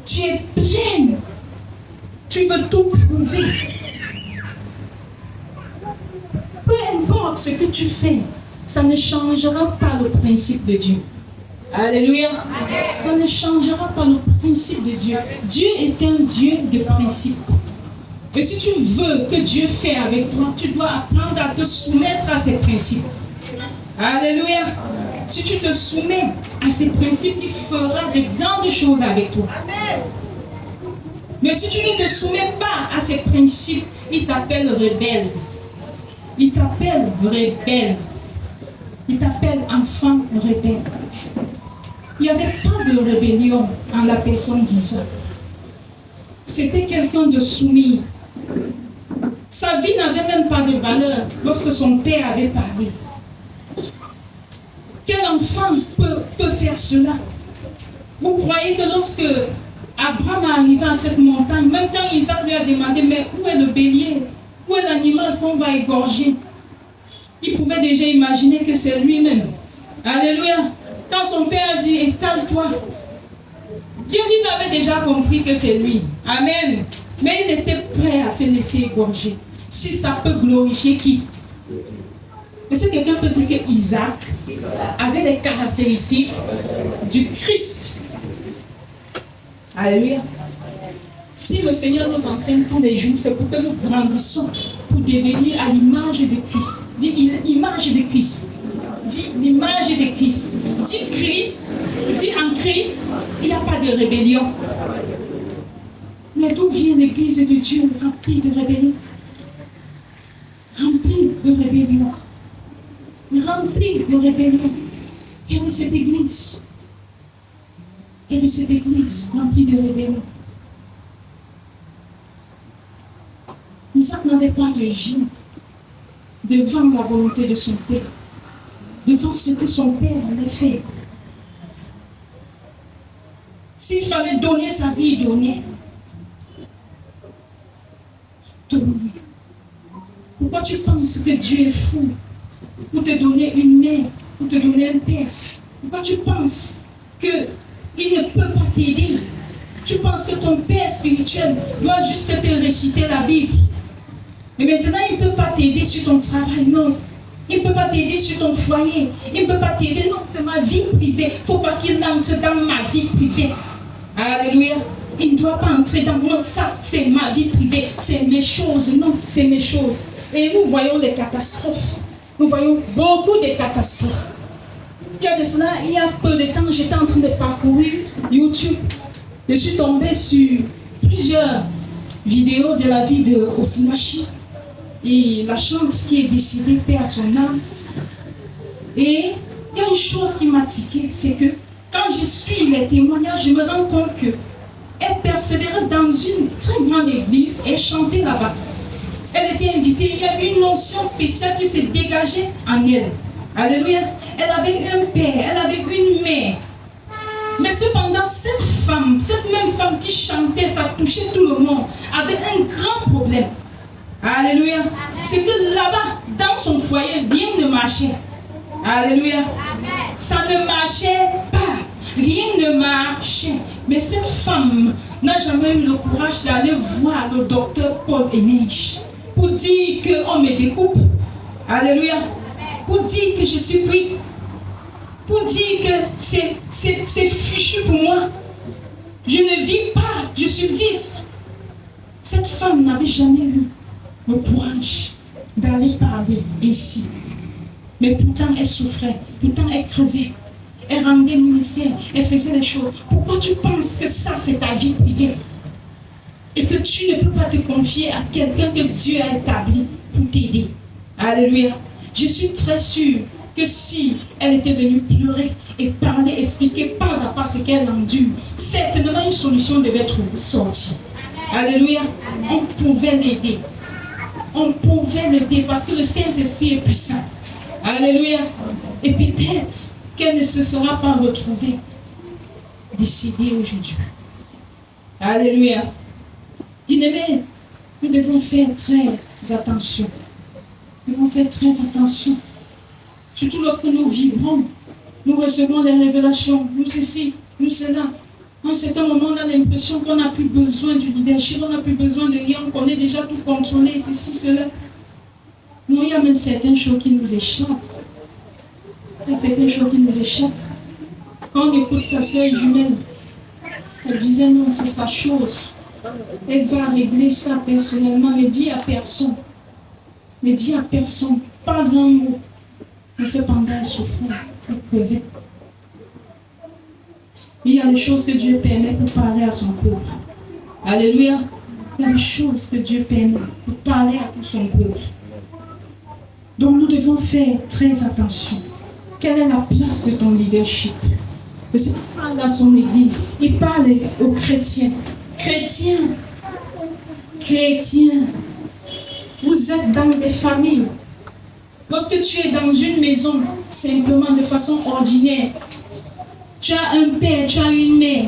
Tu es pleine. Tu veux tout prouver. Peu importe. importe ce que tu fais, ça ne changera pas le principe de Dieu. Alléluia. Ça ne changera pas le principe de Dieu. Dieu est un Dieu de principe. Et si tu veux que Dieu fasse avec toi, tu dois apprendre à te soumettre à ses principes. Alléluia. Si tu te soumets à ses principes, il fera de grandes choses avec toi. Mais si tu ne te soumets pas à ses principes, il t'appelle rebelle. Il t'appelle rebelle. Il t'appelle enfant rebelle. Il n'y avait pas de rébellion en la personne d'Isaac. C'était quelqu'un de soumis. Sa vie n'avait même pas de valeur lorsque son père avait parlé. Quel enfant peut faire cela? Vous croyez que lorsque Abraham est arrivé à cette montagne, même quand Isaac lui a demandé, mais où est le bélier? Où est l'animal qu'on va égorger? Il pouvait déjà imaginer que c'est lui-même. Alléluia. Quand son père a dit, étale-toi, Dieu avait déjà compris que c'est lui. Amen. Mais il était prêt à se laisser égorger. Si ça peut glorifier qui? Est-ce que quelqu'un peut dire que Isaac avait les caractéristiques du Christ? Alléluia. Si le Seigneur nous enseigne tous les jours, c'est pour que nous grandissions, pour devenir à l'image de Christ. Dis l'image de Christ. Dis l'image de Christ. Dis Christ. Dis en Christ, il n'y a pas de rébellion. Mais d'où vient l'église de Dieu remplie de rébellion? Remplie de rébellion. Remplie de rébellion. Quelle est cette église? Quelle est cette église remplie de rébellion? Isaac n'avait pas de vie devant la volonté de son père, devant ce que son père avait fait. S'il fallait donner sa vie, il donnait. Pourquoi tu penses que Dieu est fou pour te donner une mère, pour te donner un père? Pourquoi tu penses qu'il ne peut pas t'aider? Tu penses que ton père spirituel doit juste te réciter la Bible? Mais maintenant, il ne peut pas t'aider sur ton travail, non. Il ne peut pas t'aider sur ton foyer. Il ne peut pas t'aider, non, c'est ma vie privée. Il ne faut pas qu'il entre dans ma vie privée. Alléluia. Il ne doit pas entrer dans moi. Ça, c'est ma vie privée. C'est mes choses. Non, c'est mes choses. Et nous voyons les catastrophes. Nous voyons beaucoup de catastrophes. Il y a de cela, il y a peu de temps, j'étais en train de parcourir YouTube. Je suis tombée sur plusieurs vidéos de la vie de Osimachi. Et la chance qui est décédée, paix à son âme. Et il y a une chose qui m'a tiqué, c'est que quand je suis les témoignages, je me rends compte qu'elle persévérait dans une très grande église et chantait là-bas. Elle était invitée, il y avait une notion spéciale qui s'est dégagée en elle. Alléluia. Elle avait un père, elle avait une mère. Mais cependant, cette femme, cette même femme qui chantait, ça touchait tout le monde, avait un grand problème. Alléluia. C'est que là-bas, dans son foyer, rien ne marchait. Alléluia. Ça ne marchait pas. Rien ne marchait. Mais cette femme n'a jamais eu le courage d'aller voir le docteur Paul Enich pour dire qu'on me découpe. Alléluia. Pour dire que je suis pris. Pour dire que c'est fichu pour moi. Je ne vis pas, je subsiste. Cette femme n'avait jamais eu le courage d'aller parler ici. Mais pourtant elle souffrait, pourtant elle crevait. Elle rendait ministère, elle faisait les choses. Pourquoi tu penses que ça c'est ta vie privée? Et que tu ne peux pas te confier à quelqu'un que Dieu a établi pour t'aider? Alléluia. Je suis très sûre que si elle était venue pleurer et parler, expliquer pas à pas ce qu'elle endure, certainement une solution devait être sortie. Alléluia. On pouvait l'aider. On pouvait l'aider parce que le Saint-Esprit est puissant. Alléluia. Et peut-être qu'elle ne se sera pas retrouvée décidée aujourd'hui. Alléluia. Bien-aimés, nous devons faire très attention. Nous devons faire très attention. Surtout lorsque nous vibrons, nous recevons les révélations, nous ceci, nous cela. À un certain moment, on a l'impression qu'on n'a plus besoin du leadership, on n'a plus besoin de rien, on connaît déjà tout contrôler, ceci, cela. Non, il y a même certaines choses qui nous échappent. Il y a certaines choses qui nous échappent. Quand on écoute sa sœur jumelle, elle disait non, c'est sa chose. Elle va régler ça personnellement. Ne dit à personne. Ne dit à personne. Pas un mot. Mais cependant, elle souffrait. Elle crevait. Il y a des choses que Dieu permet pour parler à son peuple. Alléluia. Il y a des choses que Dieu permet pour parler à tout son peuple. Donc nous devons faire très attention. Quelle est la place de ton leadership? Parce qu'il parle à son église. Il parle aux chrétiens. Chrétiens. Chrétiens. Vous êtes dans des familles. Lorsque tu es dans une maison, simplement de façon ordinaire, tu as un père, tu as une mère.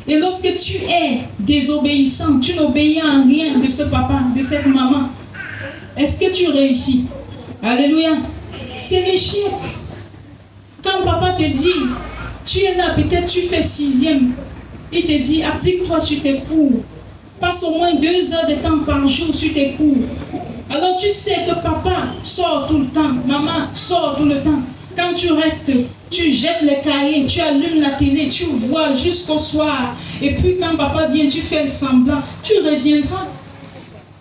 Et lorsque tu es désobéissant, tu n'obéis à rien de ce papa, de cette maman, est-ce que tu réussis? Alléluia. C'est l'échec. Quand papa te dit, tu es là, peut-être tu fais 6e, il te dit, applique-toi sur tes cours. Passe au moins 2 heures de temps par jour sur tes cours. Alors tu sais que papa sort tout le temps, maman sort tout le temps. Quand tu restes, tu jettes les cahiers, tu allumes la télé, tu vois jusqu'au soir. Et puis quand papa vient, tu fais le semblant. Tu reviendras.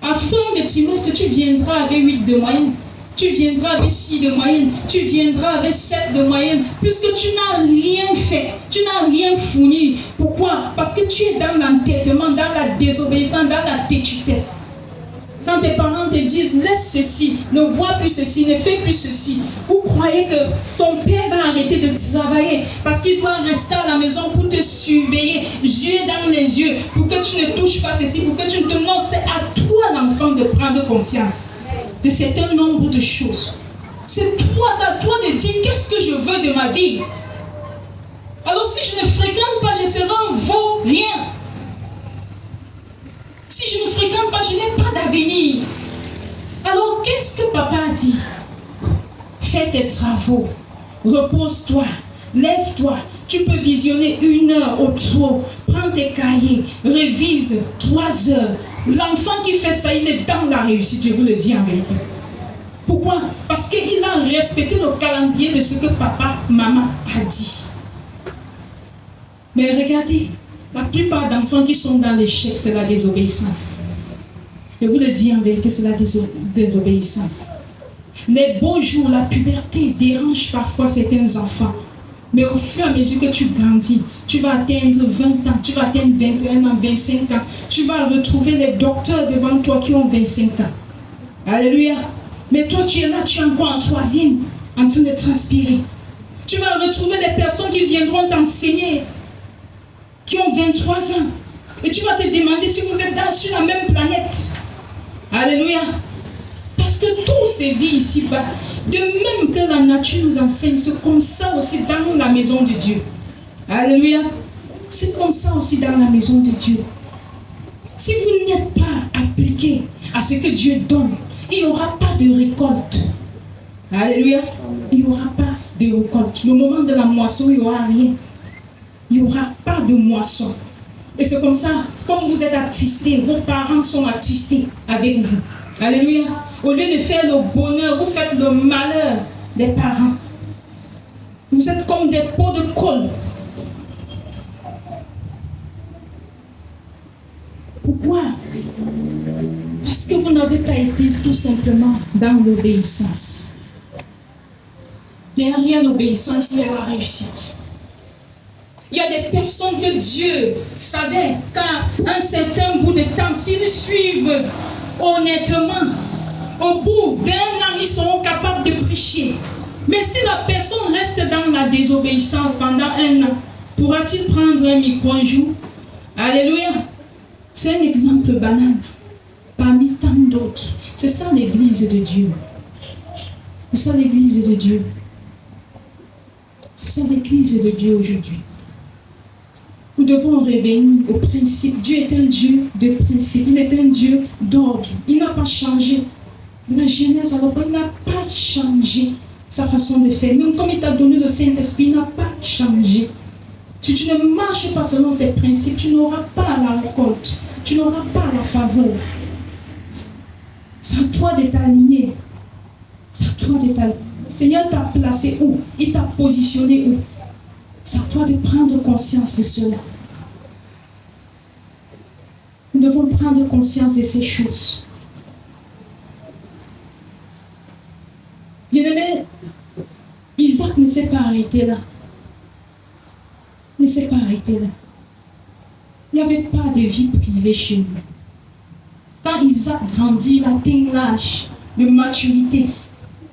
À fin de trimestre, tu viendras avec 8 de moyenne. Tu viendras avec 6 de moyenne. Tu viendras avec 7 de moyenne. Puisque tu n'as rien fait. Tu n'as rien fourni. Pourquoi? Parce que tu es dans l'entêtement, dans la désobéissance, dans la têtutesse. Quand tes parents te disent, laisse ceci, ne vois plus ceci, ne fais plus ceci, vous croyez que ton père va arrêter de travailler parce qu'il doit rester à la maison pour te surveiller, yeux dans les yeux, pour que tu ne touches pas ceci, pour que tu ne te... Non, c'est à toi, l'enfant, de prendre conscience de certains nombre de choses. C'est toi, à toi de dire, qu'est-ce que je veux de ma vie? Alors si je ne fréquente pas, je serai un vaurien. Si je ne fréquente pas, je n'ai pas d'avenir. Alors, qu'est-ce que papa a dit? Fais tes travaux, repose-toi, lève-toi. Tu peux visionner 1 heure au trop. Prends tes cahiers, révise 3 heures. L'enfant qui fait ça, il est dans la réussite, je vous le dis en vérité. Pourquoi? Parce qu'il a respecté le calendrier de ce que papa, maman a dit. Mais regardez, la plupart d'enfants qui sont dans l'échec, c'est la désobéissance. Je vous le dis en vérité, c'est la désobéissance. Les beaux jours, la puberté dérange parfois certains enfants. Mais au fur et à mesure que tu grandis, tu vas atteindre 20 ans, tu vas atteindre 21 ans, 25 ans. Tu vas retrouver les docteurs devant toi qui ont 25 ans. Alléluia. Mais toi, tu es là, tu es encore en 3e, en train de transpirer. Tu vas retrouver les personnes qui viendront t'enseigner, qui ont 23 ans. Et tu vas te demander si vous êtes sur la même planète. Alléluia. Parce que tout se dit ici-bas. De même que la nature nous enseigne, c'est comme ça aussi dans la maison de Dieu. Alléluia. C'est comme ça aussi dans la maison de Dieu. Si vous n'êtes pas appliqué à ce que Dieu donne, il n'y aura pas de récolte. Alléluia. Il n'y aura pas de récolte. Le moment de la moisson, il n'y aura rien. Il n'y aura pas de moisson. Et c'est comme ça, comme vous êtes attristés, vos parents sont attristés avec vous. Alléluia. Au lieu de faire le bonheur, vous faites le malheur des parents. Vous êtes comme des pots de colle. Pourquoi? Parce que vous n'avez pas été tout simplement dans l'obéissance. Derrière l'obéissance, il y a la réussite. Il y a des personnes que Dieu savait qu'à un certain bout de temps, s'ils suivent honnêtement, au bout d'1 an, ils seront capables de prêcher. Mais si la personne reste dans la désobéissance pendant 1 an, pourra-t-il prendre un micro un jour? Alléluia. C'est un exemple banal parmi tant d'autres. C'est ça l'église de Dieu. C'est ça l'église de Dieu. C'est ça l'église de Dieu aujourd'hui. Nous devons revenir au principe. Dieu est un Dieu de principe. Il est un Dieu d'ordre. Il n'a pas changé. La Genèse, alors, il n'a pas changé sa façon de faire. Même comme il t'a donné le Saint-Esprit, il n'a pas changé. Si tu ne marches pas selon ces principes, tu n'auras pas la récolte. Tu n'auras pas la faveur. C'est à toi de t'aligner C'est à toi de t'aller. Seigneur t'a placé où? Il t'a positionné où? C'est à toi de prendre conscience de cela. Nous devons prendre conscience de ces choses. Bien-aimé, Isaac ne s'est pas arrêté là. Ne s'est pas arrêté là. Il n'y avait pas de vie privée chez lui. Quand Isaac grandit, il atteint l'âge de maturité,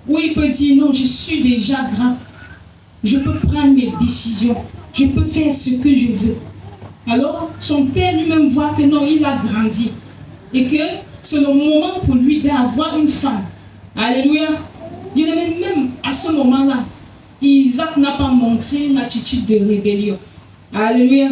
où il peut dire non, je suis déjà grand. Je peux prendre mes décisions. Je peux faire ce que je veux. Alors, son père lui-même voit que non, il a grandi. Et que c'est le moment pour lui d'avoir une femme. Alléluia. Même à ce moment-là, Isaac n'a pas montré une attitude de rébellion. Alléluia.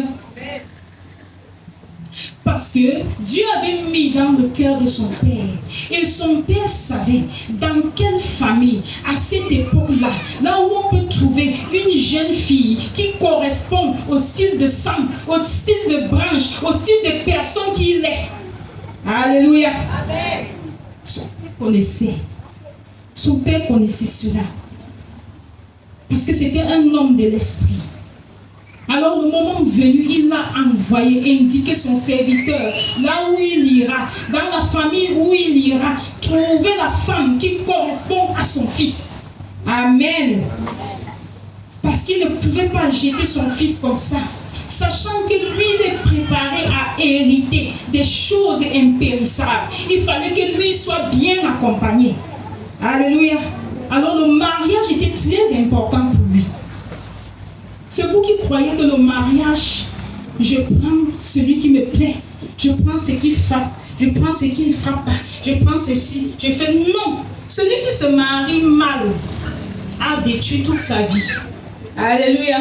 Parce que Dieu avait mis dans le cœur de son père. Et son père savait dans quelle famille, à cette époque-là, là où on peut trouver une jeune fille qui correspond au style de sang, au style de branche, au style de personne qu'il est. Alléluia. Amen. Son père connaissait. Son père connaissait cela. Parce que c'était un homme de l'esprit. Alors, le moment venu, il a envoyé et indiqué son serviteur, là où il ira, dans la famille où il ira, trouver la femme qui correspond à son fils. Amen. Parce qu'il ne pouvait pas jeter son fils comme ça, sachant que lui, il est préparé à hériter des choses impérissables. Il fallait que lui soit bien accompagné. Alléluia. Alors, le mariage était très important pour lui. C'est vous qui croyez que le mariage, je prends celui qui me plaît, je prends ce qui frappe, je prends ce qui ne frappe pas, je prends ceci, je fais non. Celui qui se marie mal a détruit toute sa vie. Alléluia.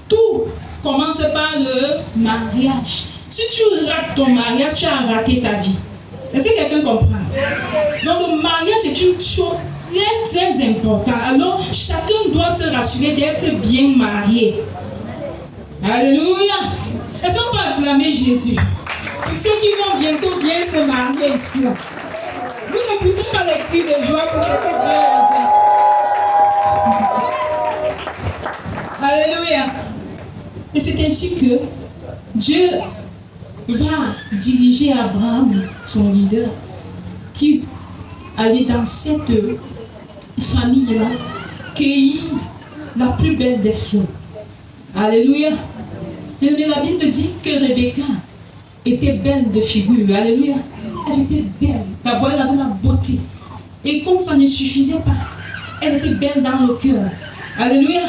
Tout commence par le mariage. Si tu rates ton mariage, tu as raté ta vie. Est-ce que quelqu'un comprend? Donc le mariage est une chose très très importante. Alors chacun doit se rassurer d'être bien marié. Alléluia. Est-ce qu'on peut acclamer Jésus? Pour ceux qui vont bientôt bien se marier ici. Vous ne poussez pas les cris de joie pour ce que Dieu a fait. Alléluia. Et c'est ainsi que Dieu va diriger Abraham, son leader, qui allait dans cette famille-là, cueillir la plus belle des fleurs. Alléluia. Et la Bible dit que Rebecca était belle de figure. Alléluia. Elle était belle. D'abord, elle avait la beauté. Et comme ça ne suffisait pas, elle était belle dans le cœur. Alléluia.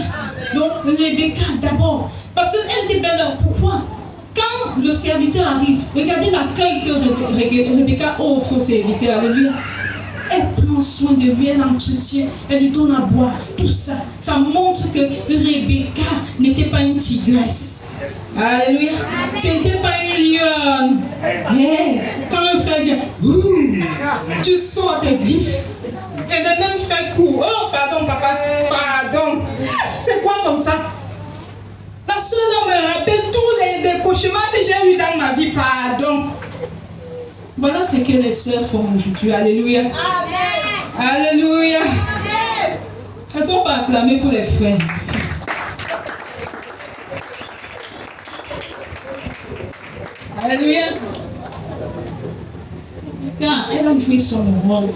Donc, Rebecca d'abord, parce qu'elle était belle. Pourquoi? Quand le serviteur arrive, regardez l'accueil que Rebecca offre au serviteur. Alléluia. Elle prend soin de lui, elle l'entretient, elle lui donne à boire. Tout ça, ça montre que Rebecca n'était pas une tigresse. Alléluia. Ce n'était pas une lionne. Hey, quand un frère vient, tu sors tes griffes. Et le même frère court. Oh, pardon, papa, pardon. C'est quoi comme ça? La soeur me rappelle tous les cauchemars que j'ai eus dans ma vie. Pardon. Voilà ce que les sœurs font aujourd'hui. Alléluia. Amen. Alléluia. Amen. Elles ne sont pas acclamées pour les frères. Alléluia. Quand elle a joué son rôle,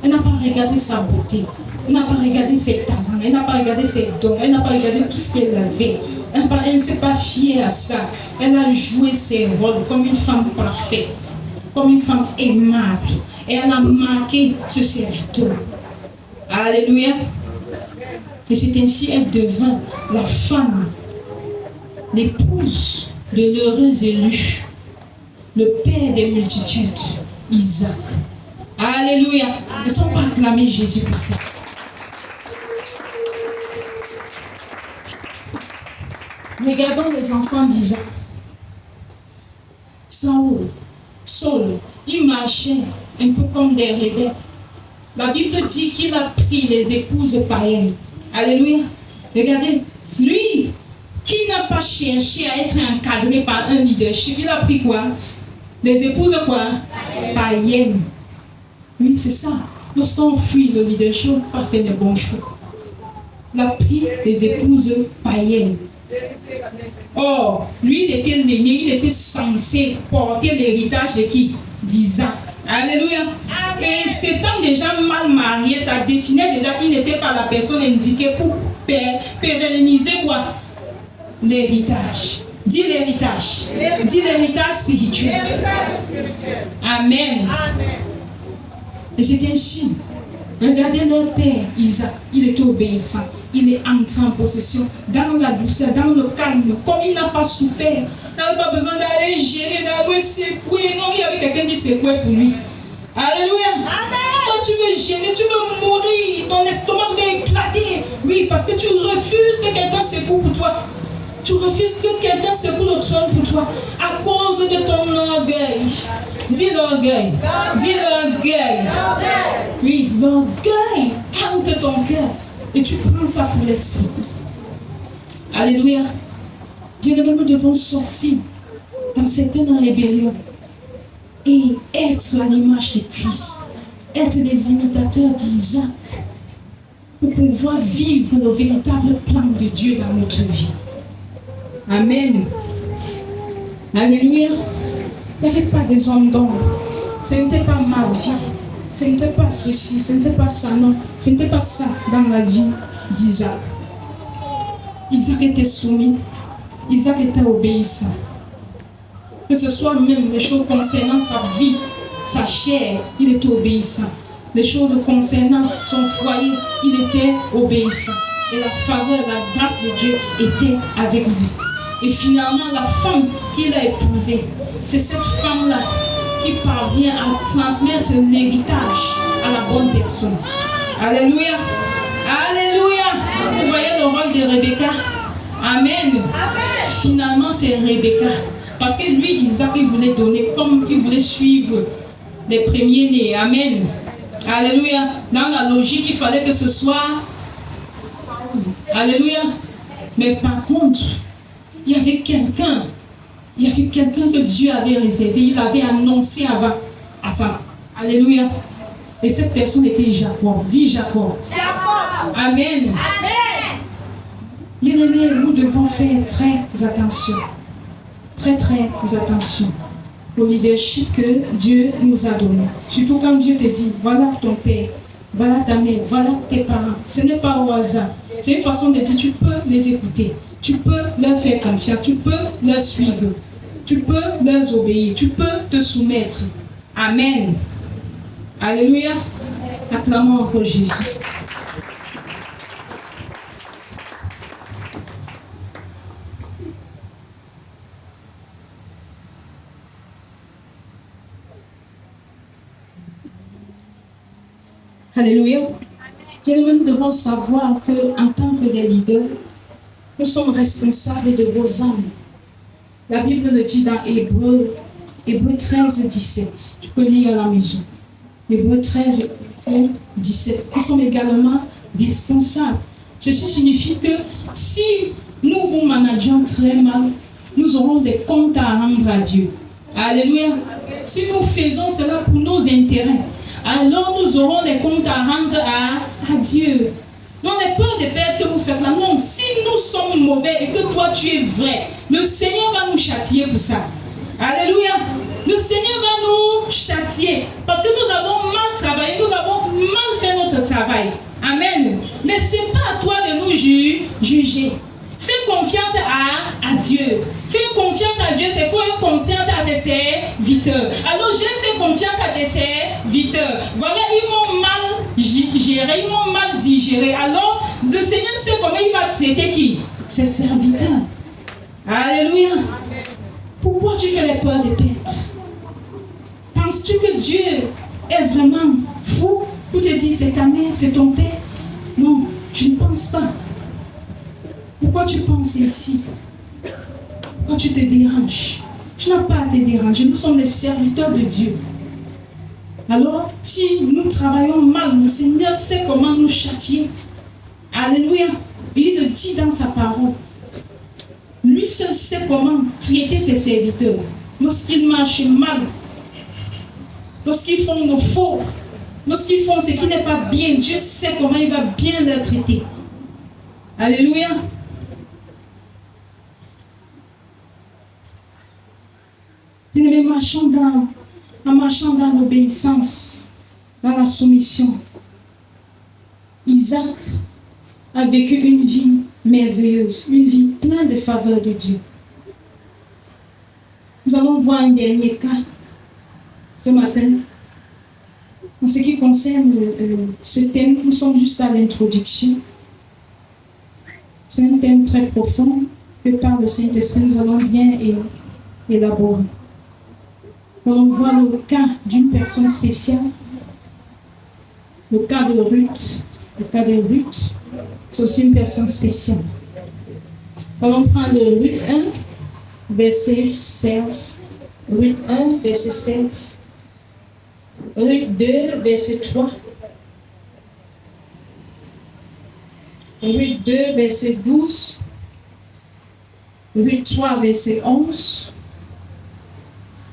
elle n'a pas regardé sa beauté, elle n'a pas regardé ses talents, elle n'a pas regardé ses dons, elle n'a pas regardé tout ce qu'elle avait. Elle ne s'est pas fiée à ça. Elle a joué ses rôles comme une femme parfaite, comme une femme aimable. Et elle a marqué ce serviteur. Alléluia. Et c'est ainsi qu'elle devint la femme, l'épouse de l'heureux élu, le père des multitudes, Isaac. Alléluia. Ne sont pas acclamés Jésus pour ça. Regardons les enfants d'Isaac. Saul, il marchait un peu comme des rebelles. La Bible dit qu'il a pris les épouses païennes. Alléluia. Regardez, lui qui n'a pas cherché à être encadré par un leadership, il a pris quoi? Les épouses quoi? Païennes. Oui, c'est ça. lorsqu'on fuit le leadership, pas fait de bons choix. Il a pris des épouses païennes. Or, lui, il était l'aîné, il était censé porter l'héritage de qui? d'Isaac. Alléluia. Et s'étant déjà mal marié, ça dessinait déjà qu'il n'était pas la personne indiquée pour pérenniser quoi? L'héritage. Dis l'héritage. Dis l'héritage spirituel. Amen. Et c'est ainsi. Regardez leur père, Isaac. Il était obéissant. Il est entré en possession dans la douceur, dans le calme. Comme il n'a pas souffert. Il n'avait pas besoin d'aller gérer, d'aller secouer. Non, il y avait quelqu'un qui secouait pour lui. Alléluia. Quand tu veux gêner, tu veux mourir, ton estomac va éclater. Oui, parce que tu refuses que quelqu'un secoue pour toi. Tu refuses que quelqu'un secoue le trône pour toi à cause de ton orgueil. Dis l'orgueil. Dis l'orgueil. Oui, l'orgueil hante ton cœur et tu prends ça pour l'esprit. Alléluia. Bien-aimés, nous devons sortir dans certaines rébellions et être à l'image de Christ, être des imitateurs d'Isaac pour pouvoir vivre le véritable plan de Dieu dans notre vie. Amen. Alléluia. Il n'y avait pas des hommes d'ombre. Ce n'était pas ma vie. Ce n'était pas ceci. Ce n'était pas ça. Non. Ce n'était pas ça dans la vie d'Isaac. Isaac était soumis. Isaac était obéissant. Que ce soit même les choses concernant sa vie, sa chair, il était obéissant. Les choses concernant son foyer, il était obéissant. Et la faveur, la grâce de Dieu était avec lui. Et finalement, la femme qu'il a épousée, c'est cette femme-là qui parvient à transmettre l'héritage à la bonne personne. Alléluia. Alléluia. Vous voyez le rôle de Rebecca. Amen. Finalement, c'est Rebecca. Parce que lui, Isaac, il voulait donner, comme il voulait suivre les premiers-nés. Amen. Alléluia. Dans la logique, il fallait que ce soit... Alléluia. Mais par contre, il y avait quelqu'un que Dieu avait réservé, il avait annoncé avant à ça. Alléluia. Et cette personne était Jacob. Dis Jacob. Amen. Bien-aimés, nous devons faire très attention. Très attention au leadership que Dieu nous a donné. Surtout quand Dieu te dit, voilà ton père, voilà ta mère, voilà tes parents. Ce n'est pas au hasard. C'est une façon de dire, tu peux les écouter. Tu peux leur faire confiance, tu peux leur suivre, tu peux leur obéir, tu peux te soumettre. Amen. Alléluia. Acclamons encore Jésus. Alléluia. Nous devons savoir qu'en tant que des leaders, nous sommes responsables de vos âmes. La Bible le dit dans Hébreux 13, 17. Tu peux lire à la maison. Hébreux 13, 17. Nous sommes également responsables. Ceci signifie que si nous vous manageons très mal, nous aurons des comptes à rendre à Dieu. Alléluia. Si nous faisons cela pour nos intérêts, alors nous aurons les comptes à rendre à Dieu. Non, les peurs de perdre que vous faites là, non. Si nous sommes mauvais et que toi tu es vrai, le Seigneur va nous châtier pour ça. Alléluia. Le Seigneur va nous châtier parce que nous avons mal travaillé, nous avons mal fait notre travail. Amen. Mais ce n'est pas à toi de nous juger. Fais confiance à Dieu. Fais confiance à Dieu, c'est faire confiance à ses serviteurs. Alors j'ai fait confiance à tes serviteurs. Voilà, ils m'ont mal géré, ils m'ont mal digéré. Alors le Seigneur sait comment il va traiter qui? Ses serviteurs. Alléluia. Pourquoi tu fais les peurs de perte? Penses-tu que Dieu est vraiment fou? Ou te dit c'est ta mère, c'est ton père? Non, je ne pense pas. Pourquoi tu penses ici? Pourquoi tu te déranges? Tu n'as pas à te déranger. Nous sommes les serviteurs de Dieu. Alors, si nous travaillons mal, le Seigneur sait comment nous châtier. Alléluia. Il le dit dans sa parole. Lui seul sait comment traiter ses serviteurs. Lorsqu'ils marchent mal, lorsqu'ils font le faux, lorsqu'ils font ce qui n'est pas bien, Dieu sait comment il va bien les traiter. Alléluia. Bien-aimés, en marchant dans l'obéissance, dans la soumission, Isaac a vécu une vie merveilleuse, une vie pleine de faveur de Dieu. Nous allons voir un dernier cas ce matin. En ce qui concerne ce thème, nous sommes juste à l'introduction. C'est un thème très profond que par le Saint-Esprit nous allons bien élaborer. Nous allons voir le cas d'une personne spéciale, le cas de Ruth. Le cas de Ruth, c'est aussi une personne spéciale. Nous allons prendre Ruth 1, verset 16. Ruth 1, verset 16. Ruth 2, verset 3. Ruth 2, verset 12. Ruth 3, verset 11.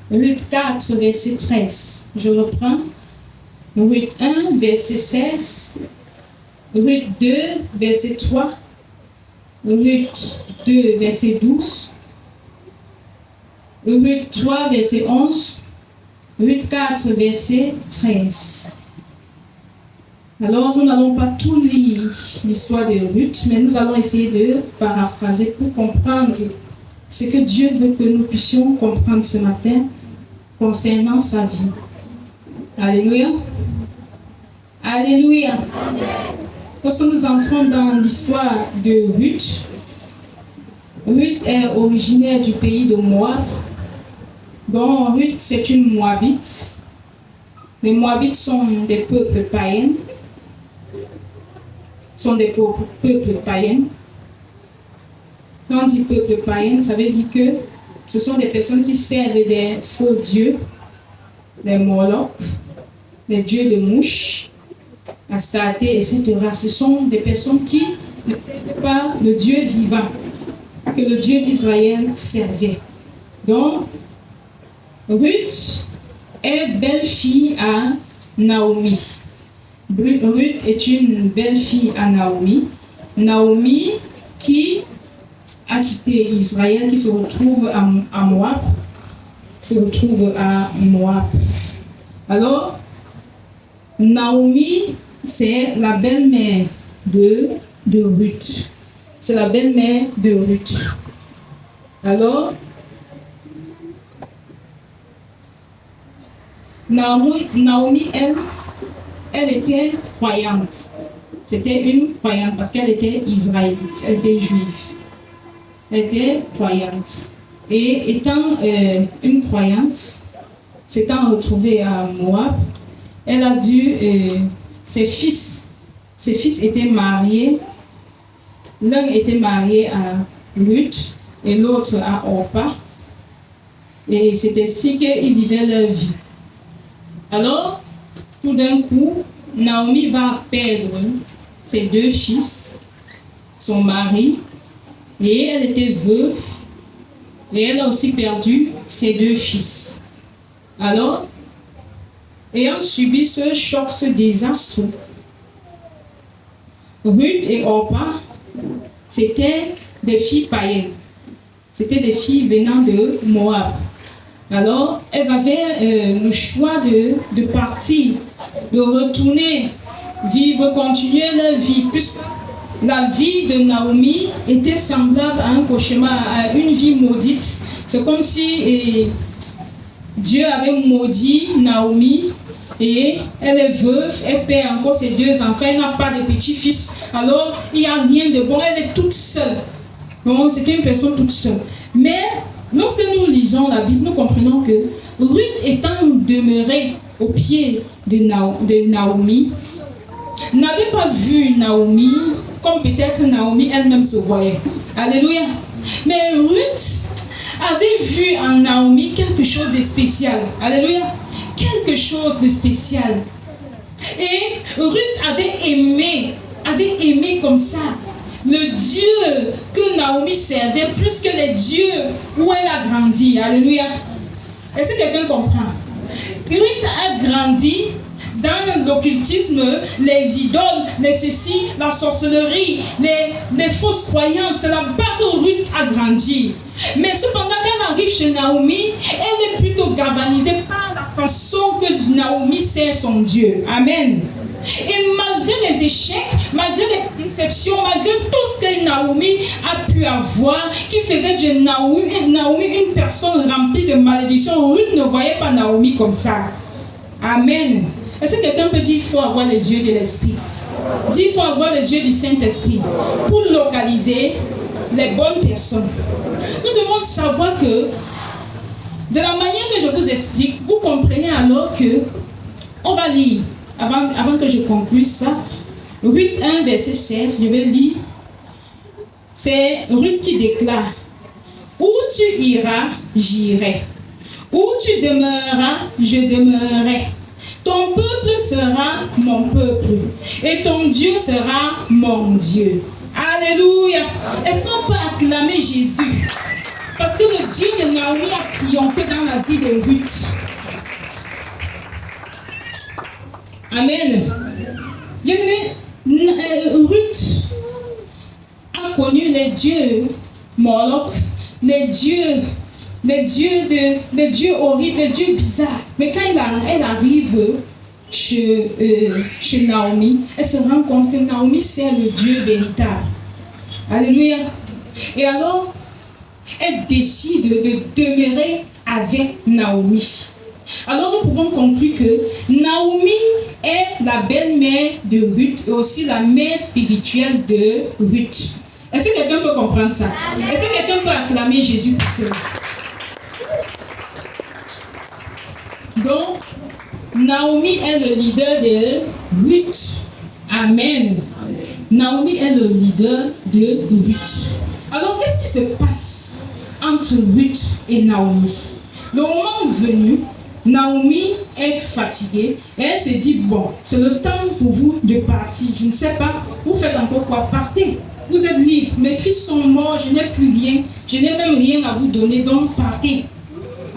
Ruth 4, verset 13. Je reprends. Ruth 1, verset 16. Ruth 2, verset 3. Ruth 2, verset 12. Ruth 3, verset 11. Ruth 4, verset 13. Alors, nous n'allons pas tout lire l'histoire de Ruth, mais nous allons essayer de paraphraser pour comprendre ce que Dieu veut que nous puissions comprendre ce matin concernant sa vie. Alléluia. Alléluia. Lorsque nous entrons dans l'histoire de Ruth, Ruth est originaire du pays de Moab. Donc, Ruth, c'est une Moabite. Les Moabites sont des peuples païens. Quand on dit peuple païen, ça veut dire que ce sont des personnes qui servent des faux dieux, des Moloch, des dieux de mouches, Astarté, etc. Ce sont des personnes qui ne servent pas le Dieu vivant, que le Dieu d'Israël servait. Donc, Ruth est belle-fille à Naomi. Ruth est une belle-fille à Naomi. Naomi qui a quitté Israël, qui se retrouve à Moab. Alors, Naomi, c'est la belle-mère de Ruth. C'est la belle-mère de Ruth. Alors, Naomi, elle était croyante. C'était une croyante parce qu'elle était israélite, elle était juive. Elle était croyante. Et étant une croyante, s'étant retrouvée à Moab, elle a dû, ses fils étaient mariés. L'un était marié à Ruth et l'autre à Orpa. Et c'est ainsi qu'ils vivaient leur vie. Alors, tout d'un coup, Naomi va perdre ses deux fils, son mari, et elle était veuve, et elle a aussi perdu ses deux fils. Alors, ayant subi ce choc, ce désastre, Ruth et Orpa, c'étaient des filles païennes. C'était des filles venant de Moab. Alors, elles avaient le choix de partir, de retourner, vivre, continuer leur vie, puisque la vie de Naomi était semblable à un cauchemar, à une vie maudite. C'est comme si Dieu avait maudit Naomi et elle est veuve, elle perd encore ses deux enfants, elle n'a pas de petits-fils. Alors, il n'y a rien de bon, elle est toute seule. Donc, c'était une personne toute seule. Mais, lorsque nous lisons la Bible, nous comprenons que Ruth étant demeurée au pied de Naomi, n'avait pas vu Naomi comme peut-être Naomi elle-même se voyait. Alléluia. Mais Ruth avait vu en Naomi quelque chose de spécial. Alléluia. Quelque chose de spécial. Et Ruth avait aimé comme ça le Dieu que Naomi servait plus que les dieux où elle a grandi. Alléluia. Est-ce que quelqu'un comprend? Ruth a grandi dans l'occultisme, les idoles, les ceci, la sorcellerie, les fausses croyances. C'est là-bas que Ruth a grandi. Mais cependant, quand elle arrive chez Naomi, elle est plutôt galvanisée par la façon que Naomi sert son Dieu. Amen. Et malgré les échecs, malgré les déceptions, malgré tout ce que Naomi a pu avoir, qui faisait de Naomi une personne remplie de malédictions, Ruth ne voyait pas Naomi comme ça. Amen. Est-ce que quelqu'un peut dire qu'il faut avoir les yeux de l'Esprit? Dit qu'il faut avoir les yeux du Saint-Esprit pour localiser les bonnes personnes. Nous devons savoir que, de la manière que je vous explique, vous comprenez alors que, on va lire, avant que je conclue ça, Ruth 1, verset 16, je vais lire. C'est Ruth qui déclare: où tu iras, j'irai. Où tu demeureras, je demeurerai. Ton peuple sera mon peuple et ton Dieu sera mon Dieu. Alléluia. Est-ce qu'on peut acclamer Jésus? Parce que le Dieu de Naomi a triomphé dans la vie de Ruth. Amen. Ruth a connu les dieux Moloch, les dieux horribles, les dieux bizarres. Mais quand elle arrive chez Naomi, elle se rend compte que Naomi sert le Dieu véritable. Alléluia. Et alors, elle décide de demeurer avec Naomi. Alors nous pouvons conclure que Naomi est la belle-mère de Ruth et aussi la mère spirituelle de Ruth. Est-ce que quelqu'un peut comprendre ça? Est-ce que quelqu'un peut acclamer Jésus pour cela? Donc, Naomi est le leader de Ruth. Amen. Naomi est le leader de Ruth. Alors, qu'est-ce qui se passe entre Ruth et Naomi? Le moment venu, Naomi est fatiguée et elle se dit: bon, c'est le temps pour vous de partir. Je ne sais pas, vous faites encore quoi? Partez. Vous êtes libres. Mes fils sont morts, je n'ai plus rien. Je n'ai même rien à vous donner, donc partez.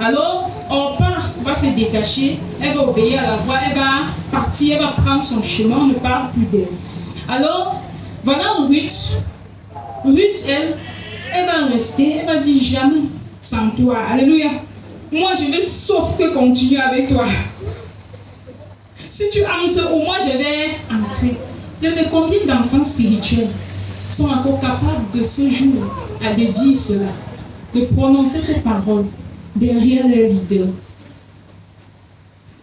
Alors, Orpa va se détacher, elle va obéir à la voix, elle va partir, elle va prendre son chemin, on ne parle plus d'elle. Alors, voilà Ruth. Ruth, elle va rester, elle va dire: jamais sans toi. Alléluia. Moi, je vais sauf que continuer avec toi. Si tu entres, au moins je vais entrer. Mais combien d'enfants spirituels sont encore capables de ce jour à dire cela, de prononcer ces paroles derrière leur leader?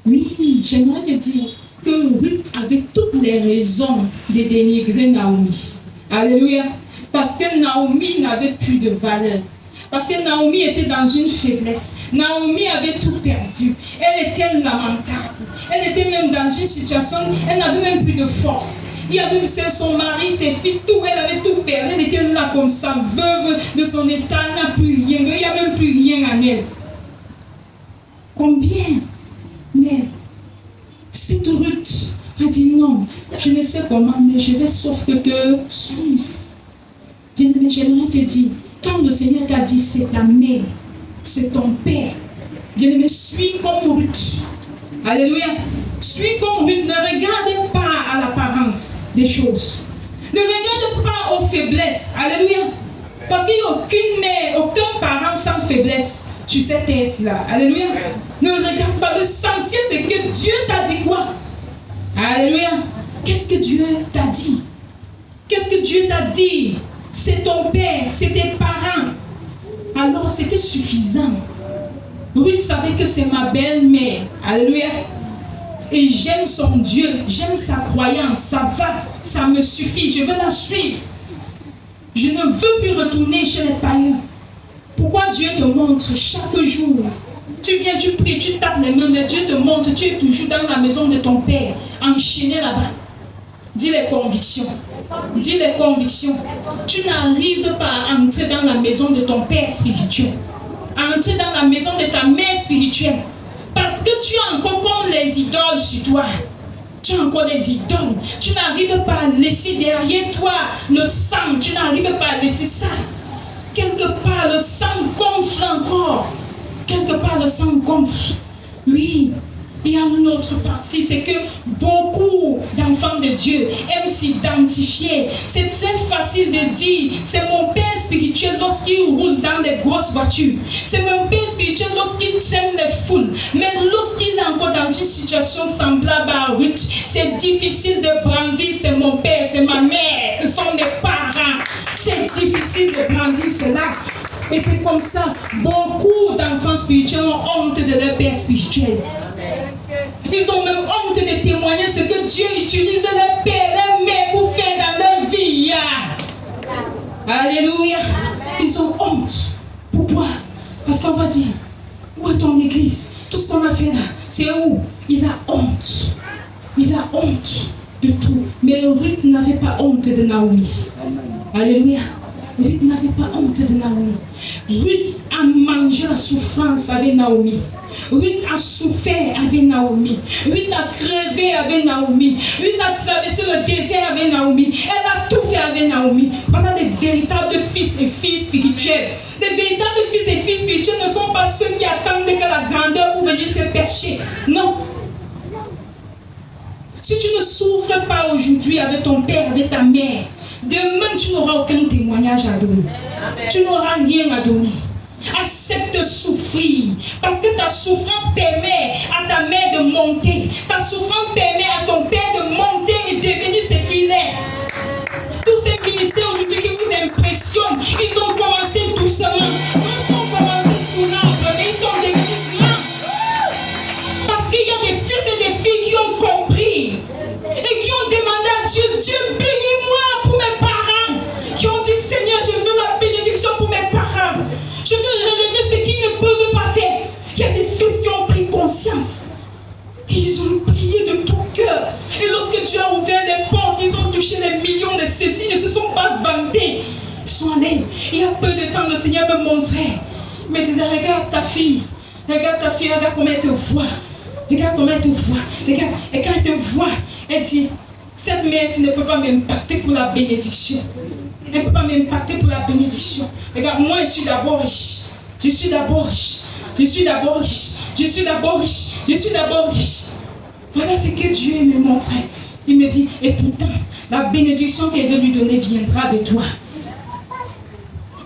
Oui, j'aimerais te dire que Ruth avait toutes les raisons de dénigrer Naomi. Alléluia. Parce que Naomi n'avait plus de valeur. Parce que Naomi était dans une faiblesse. Naomi avait tout perdu. Elle était lamentable. Elle était même dans une situation, elle n'avait même plus de force. Il y avait son mari, ses filles, tout. Elle avait tout perdu. Elle était là comme ça, veuve de son état. Elle n'a plus rien. Il n'y a même plus rien en elle. Combien? Mais cette Ruth a dit: non, je ne sais comment, mais je vais sauf que te suivre. Bien-aimé, j'aimerais te dire, quand le Seigneur t'a dit c'est ta mère, c'est ton père, bien-aimé, suis comme Ruth. Alléluia. Suis comme Ruth. Ne regarde pas à l'apparence des choses. Ne regarde pas aux faiblesses. Alléluia. Parce qu'il n'y a aucune mère, aucun parent sans faiblesse sur cette terre-là. Alléluia. Ne regarde pas. L'essentiel, c'est que Dieu t'a dit quoi? Alléluia. Qu'est-ce que Dieu t'a dit? Qu'est-ce que Dieu t'a dit? C'est ton père, c'est tes parents. Alors c'était suffisant. Ruth savait que c'est ma belle-mère. Alléluia. Et j'aime son Dieu, j'aime sa croyance. Ça va, ça me suffit, je veux la suivre. Je ne veux plus retourner chez les païens. Pourquoi Dieu te montre chaque jour? Tu viens, tu pries, tu tapes les mains, mais Dieu te montre, tu es toujours dans la maison de ton père, enchaîné là-bas. Dis les convictions. Dis les convictions. Tu n'arrives pas à entrer dans la maison de ton père spirituel. À entrer dans la maison de ta mère spirituelle. Parce que tu as encore comme les idoles sur toi. Tu as encore les idoles. Tu n'arrives pas à laisser derrière toi le sang. Tu n'arrives pas à laisser ça. Quelque part, le sang gonfle encore. Quelque part, le sang gonfle. Oui. il y a une autre partie, c'est que beaucoup d'enfants de Dieu aiment s'identifier. C'est très facile de dire, c'est mon père spirituel lorsqu'il roule dans les grosses voitures. C'est mon père spirituel lorsqu'il traîne les foules. Mais lorsqu'il est encore dans une situation semblable à Ruth, c'est difficile de brandir, c'est mon père, c'est ma mère, ce sont mes parents. C'est difficile de brandir cela. Et c'est comme ça, beaucoup d'enfants spirituels ont honte de leur père spirituel. Ils ont même honte de témoigner ce que Dieu utilise leur père, leur mère pour faire dans leur vie. Alléluia. Ils ont honte. Pourquoi? Parce qu'on va dire, où est ton église? Tout ce qu'on a fait là, c'est où? Il a honte. Il a honte de tout. Mais Ruth n'avait pas honte de Naomi. Alléluia. Ruth n'avait pas honte de Naomi. Ruth a mangé la souffrance avec Naomi. Ruth a souffert avec Naomi. Ruth a crevé avec Naomi. Ruth a traversé le désert avec Naomi. Elle a tout fait avec Naomi. Voilà les véritables fils et filles spirituels. Les véritables fils et filles spirituels ne sont pas ceux qui attendent que la grandeur pour venir se percher. Non. Si tu ne souffres pas aujourd'hui avec ton père, avec ta mère, demain tu n'auras aucun témoignage à donner. Tu n'auras rien à donner. Accepte souffrir. Parce que ta souffrance permet à ta mère de monter. Ta souffrance permet à ton père de monter et devenir ce qu'il est. Tous ces ministères aujourd'hui qui vous impressionnent, ils ont commencé doucement. Ils ont commencé sous l'arbre, mais ils sont devenus grands. Parce qu'il y a des fils et des filles qui ont compris et qui ont demandé à Dieu, Dieu bénis-moi pour mes parents. Qui ont dit, Seigneur, je veux la bénédiction pour mes parents. Je veux relever ce qu'ils ne peuvent pas faire. Il y a des fils qui ont pris conscience. Et ils ont prié de tout cœur. Et lorsque Dieu a ouvert les portes, ils ont touché les millions de saisies, ils ne se sont pas vantés. Ils sont allés. Il y a peu de temps, le Seigneur me montrait. Il me disait, regarde ta fille, regarde comment elle te voit. Regarde comment elle te voit. Regarde. Et quand elle te voit, elle dit, cette mère ne peut pas m'impacter pour la bénédiction. Elle ne peut pas m'impacter pour la bénédiction. Regarde, moi je suis d'abord riche. Je suis d'abord riche. Je suis d'abord riche. Je suis d'abord riche. Je suis d'abord riche. Voilà ce que Dieu me montrait. Il me dit, et pourtant, la bénédiction qu'elle veut lui donner viendra de toi.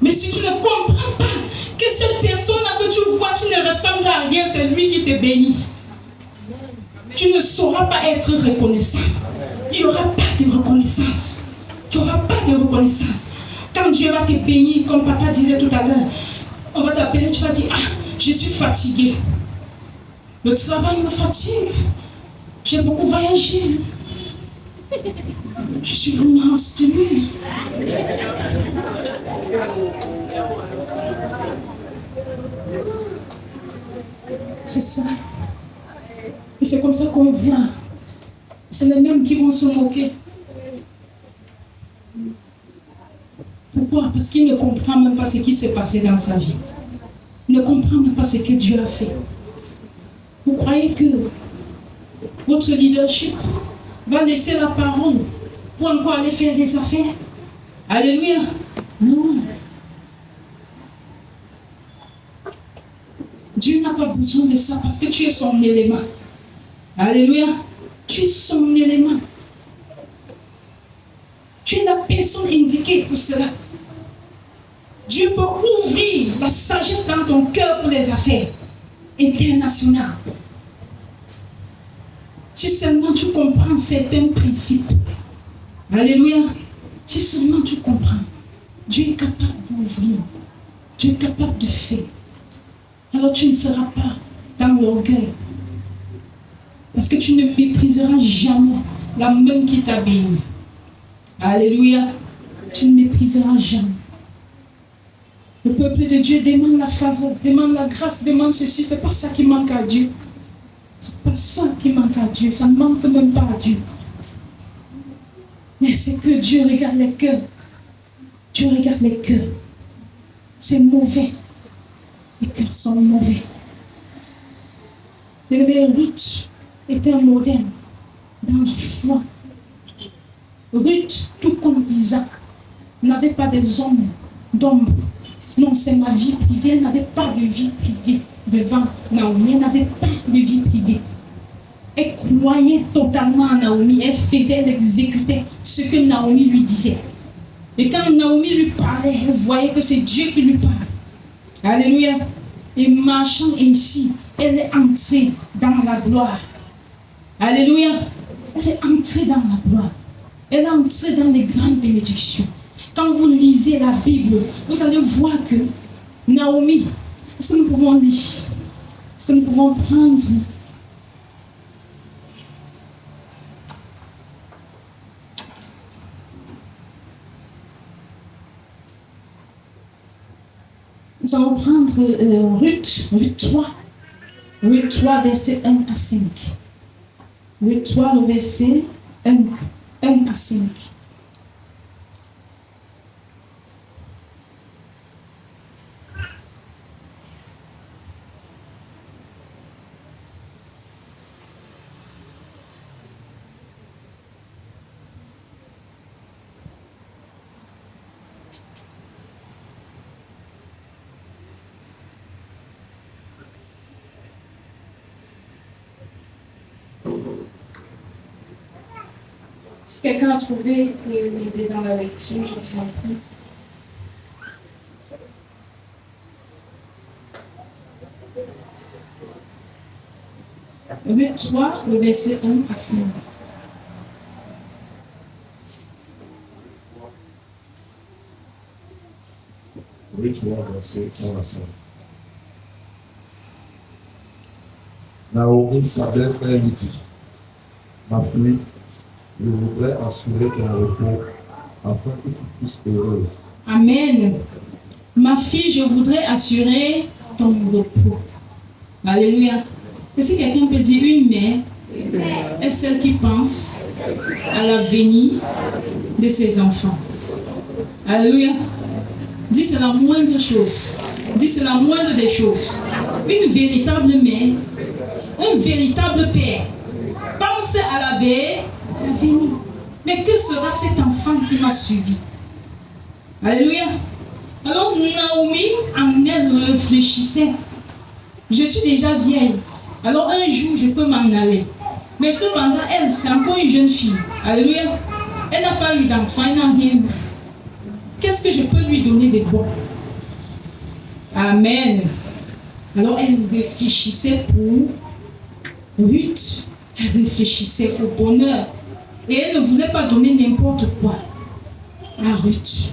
Mais si tu ne comprends pas que cette personne-là que tu vois qui ne ressemble à rien, c'est lui qui te bénit, tu ne sauras pas être reconnaissant. Il n'y aura pas de reconnaissance. Tu n'auras pas de reconnaissance. Quand Dieu va te bénir, comme papa disait tout à l'heure, on va t'appeler, tu vas dire, ah, je suis fatigué. Le travail me fatigue. J'ai beaucoup voyagé. Je suis vraiment inspirée. C'est ça. Et c'est comme ça qu'on voit. C'est les mêmes qui vont se moquer. Pourquoi? Parce qu'il ne comprend même pas ce qui s'est passé dans sa vie. Il ne comprend même pas ce que Dieu a fait. Vous croyez que votre leadership va laisser la parole pour encore aller faire des affaires? Alléluia. Non. Dieu n'a pas besoin de ça parce que tu es son élément. Alléluia. Tu es son élément. Tu es la personne indiquée pour cela. Dieu peut ouvrir la sagesse dans ton cœur pour les affaires internationales. Si seulement tu comprends certains principes. Alléluia. Si seulement tu comprends. Dieu est capable d'ouvrir. Dieu est capable de faire. Alors tu ne seras pas dans l'orgueil. Parce que tu ne mépriseras jamais la main qui t'a béni. Alléluia. Tu ne mépriseras jamais. Le peuple de Dieu demande la faveur, demande la grâce, demande ceci. C'est pas ça qui manque à Dieu. C'est pas ça qui manque à Dieu. Ça ne manque même pas à Dieu. Mais c'est que Dieu regarde les cœurs. Dieu regarde les cœurs. C'est mauvais. Les cœurs sont mauvais. Le Ruth était un modèle dans la foi. Ruth, tout comme Isaac, n'avait pas des hommes d'ombre. Non, c'est ma vie privée. Elle n'avait pas de vie privée devant Naomi. Elle n'avait pas de vie privée. Elle croyait totalement en Naomi. Elle faisait, elle exécutait ce que Naomi lui disait. Et quand Naomi lui parlait, elle voyait que c'est Dieu qui lui parle. Alléluia. Et marchant ainsi, elle est entrée dans la gloire. Alléluia. Elle est entrée dans la gloire. Elle est entrée dans les grandes bénédictions. Quand vous lisez la Bible, vous allez voir que Naomi, est-ce que nous pouvons lire? Est-ce que nous pouvons prendre? Nous allons prendre Ruth 3. Ruth 3, verset 1 à 5. Ruth 3, le verset 1 à 5. Si quelqu'un a trouvé l'idée dans la lecture, je vous en prie. Ruth 3, le verset 1 à 5. Ruth 3, verset 1 à 5. Naomi, sa belle-mère, lui dit, ma fille, je voudrais assurer ton repos afin que tu puisses heureuse. Amen. Ma fille, je voudrais assurer ton repos. Alléluia. Et si quelqu'un peut dire une mère est celle qui pense à l'avenir de ses enfants. Alléluia. Dis c'est la moindre chose. Dis c'est la moindre des choses. Une véritable mère, un véritable père pense à l'avenir. Mais que sera cet enfant qui m'a suivi? Alléluia. Alors Naomi en elle réfléchissait. Je suis déjà vieille. Alors un jour je peux m'en aller. Mais cependant elle, c'est encore une jeune fille. Alléluia. Elle n'a pas eu d'enfant, elle n'a rien eu. Qu'est-ce que je peux lui donner de bon? Amen. Alors elle réfléchissait pour Ruth. Elle réfléchissait au bonheur. Et elle ne voulait pas donner n'importe quoi à Ruth.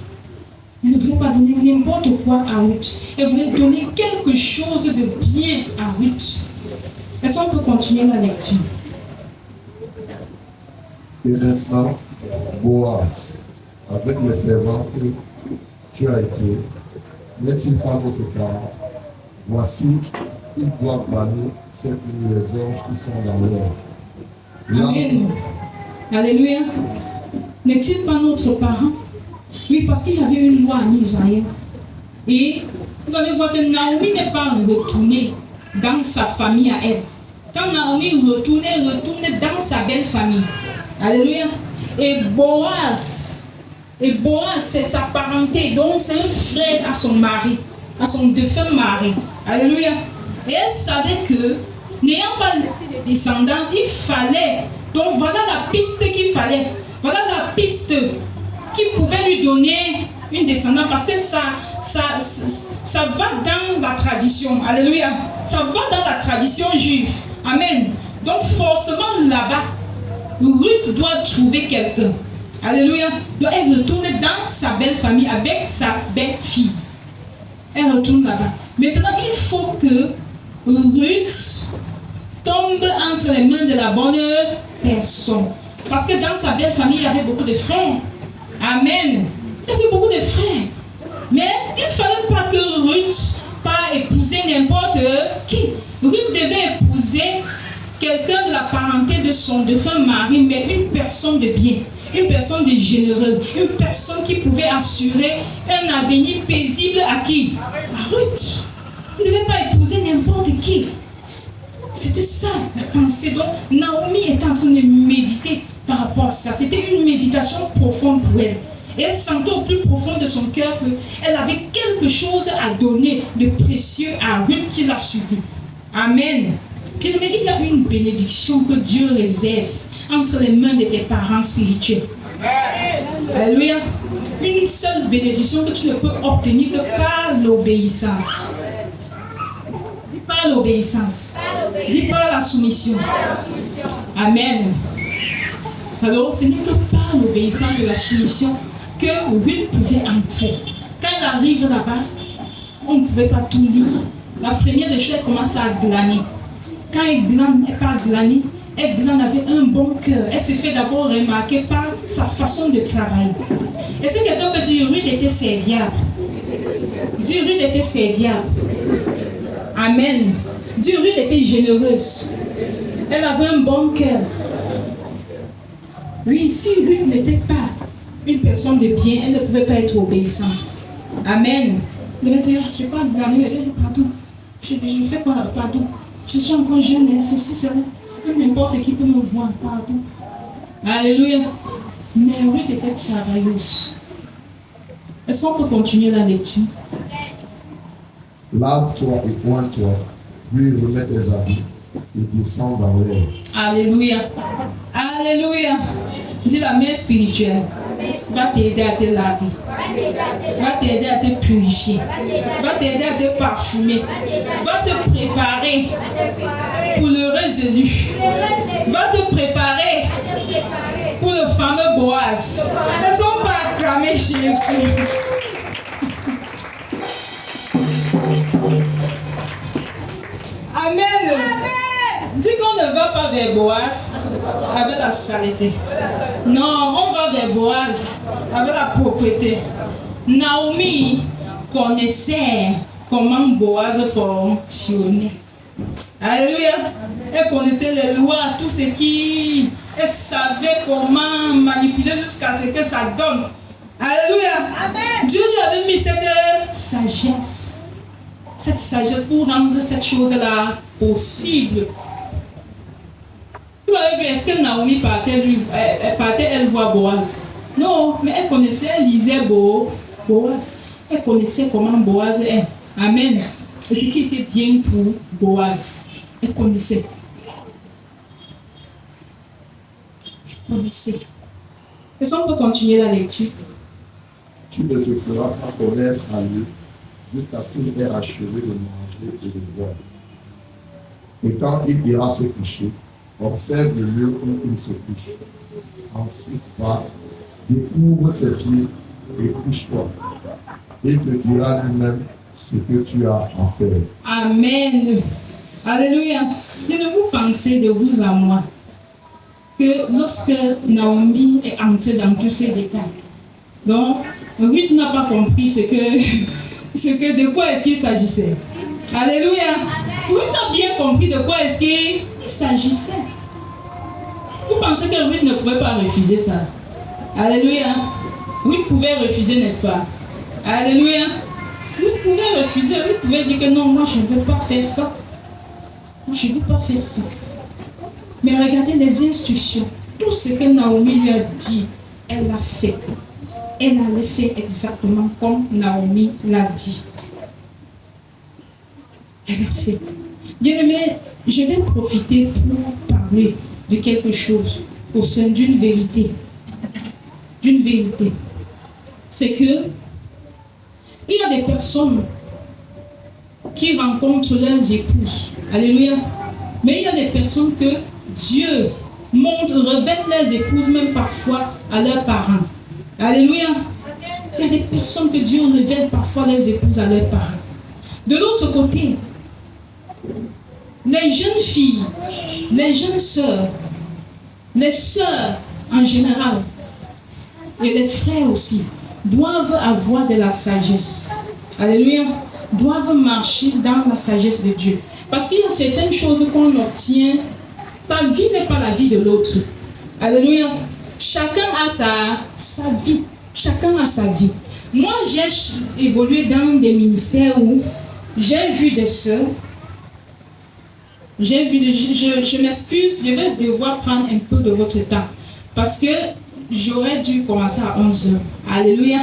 Elle ne voulait pas donner n'importe quoi à Ruth. Elle voulait donner quelque chose de bien à Ruth. Est-ce qu'on peut continuer la lecture? Et maintenant, Boaz, avec les servants que tu as été, n'est-il pas votre parent? Voici, il doit planer cette nuit les anges qui sont dans l'air. Amen. Alléluia. N'est-il pas notre parent? Oui, parce qu'il y avait une loi en Israël. Et vous allez voir que Naomi n'est pas retournée dans sa famille à elle. Quand Naomi retournait dans sa belle famille. Alléluia. Et Boaz, c'est sa parenté. Donc c'est un frère à son mari, à son défunt mari. Alléluia. Et elle savait que, n'ayant pas laissé de descendance, il fallait. Donc voilà la piste qu'il fallait. Voilà la piste qui pouvait lui donner une descendance. Parce que ça va dans la tradition. Alléluia. Ça va dans la tradition juive. Amen. Donc forcément là-bas, Ruth doit trouver quelqu'un. Alléluia. Donc elle retourne dans sa belle famille avec sa belle fille. Elle retourne là-bas. Maintenant, il faut que Ruth tombe entre les mains de la bonne personne. Parce que dans sa belle famille, il y avait beaucoup de frères. Amen. Il y avait beaucoup de frères. Mais il ne fallait pas que Ruth pas épouser n'importe qui. Ruth devait épouser quelqu'un de la parenté de son défunt mari, mais une personne de bien, une personne de généreux, une personne qui pouvait assurer un avenir paisible à qui? À Ruth. Il ne devait pas épouser n'importe qui. C'était ça la pensée. Donc Naomi était en train de méditer par rapport à ça. C'était une méditation profonde pour elle. Et elle sentait au plus profond de son cœur qu'elle avait quelque chose à donner de précieux à Ruth qui l'a suivi. Amen. Bien-aimé, il y a une bénédiction que Dieu réserve entre les mains de tes parents spirituels. Alléluia. Une seule bénédiction que tu ne peux obtenir que par l'obéissance. Dis par l'obéissance. Dis par la soumission. Amen. Alors, ce n'est que par l'obéissance et la soumission que Ruth pouvait entrer. Quand elle arrive là-bas, on ne pouvait pas tout lire. La première des choses, elle commence à glaner. Quand elle glane, elle part glaner. Elle glane avec un bon cœur. Elle se fait d'abord remarquer par sa façon de travailler. Est-ce que quelqu'un peut dire Ruth était serviable? Dis Ruth était serviable. Amen. Dis Ruth était généreuse. Elle avait un bon cœur. Oui, si Ruth n'était pas une personne de bien, elle ne pouvait pas être obéissante. Amen. Je vais dire, je ne vais pas glaner, pardon. Je fais quoi, pardon. Je suis encore jeune, mais ceci, c'est vrai. N'importe qui peut me voir, pardon. Alléluia. Mais Ruth était travailleuse. Est-ce qu'on peut continuer la lecture? Lave-toi et oins-toi, lui remets tes habits et descends dans l'air. Alléluia. Alléluia. Dis la mère spirituelle va t'aider à te laver, va t'aider à te purifier, va t'aider à te parfumer, va te préparer pour le résolu, va te préparer pour le fameux Boaz. Elles sont pas acclamées Jésus. Amen. Dis qu'on ne va pas vers Boaz avec la saleté. Non, on va vers Boaz avec la propreté. Naomi connaissait comment Boaz fonctionnait. Alléluia. Elle connaissait les lois, tout ce qui... Elle savait comment manipuler jusqu'à ce que ça donne. Alléluia. Amen. Dieu lui avait mis cette sagesse. Cette sagesse pour rendre cette chose-là possible. Vous avez vu, est-ce que Naomi partait, elle voit Boaz? Non, mais elle connaissait, elle lisait Boaz. Elle connaissait comment Boaz est. Amen. Et ce qui était bien pour Boaz. Elle connaissait. Elle connaissait. Est-ce qu'on peut continuer la lecture? Tu ne te feras pas connaître à lui jusqu'à ce qu'il ait achevé de manger et de boire. Et quand il ira se coucher, observe le lieu où il se couche. Ensuite, va, découvre ses pieds et couche-toi. Il te dira lui-même ce que tu as à faire. Amen. Alléluia. Ne vous pensez de vous à moi que lorsque Naomi est entrée dans tous ces détails, donc Ruth n'a pas compris de quoi est-ce qu'il s'agissait. Alléluia. Ruth a bien compris de quoi est-ce qu'il s'agissait. Vous pensez que Ruth ne pouvait pas refuser ça? Alléluia. Ruth pouvait refuser, n'est-ce pas? Alléluia. Ruth pouvait refuser, Ruth pouvait dire que non, moi je ne veux pas faire ça. Moi je ne veux pas faire ça. Mais regardez les instructions. Tout ce que Naomi lui a dit, elle l'a fait. Elle allait faire exactement comme Naomi l'a dit. Elle a fait. Bien-aimé, je vais profiter pour parler de quelque chose au sein d'une vérité. D'une vérité. C'est que il y a des personnes qui rencontrent leurs épouses. Alléluia. Mais il y a des personnes que Dieu montre, révèle leurs épouses, même parfois à leurs parents. Alléluia. Il y a des personnes que Dieu révèle parfois leurs épouses à leurs parents. De l'autre côté, les jeunes filles, les jeunes sœurs, les sœurs en général, et les frères aussi, doivent avoir de la sagesse. Alléluia. Doivent marcher dans la sagesse de Dieu. Parce qu'il y a certaines choses qu'on obtient. Ta vie n'est pas la vie de l'autre. Alléluia. Chacun a sa vie. Chacun a sa vie. Moi, j'ai évolué dans des ministères où j'ai vu des sœurs. Je m'excuse, je vais devoir prendre un peu de votre temps. Parce que j'aurais dû commencer à 11h. Alléluia.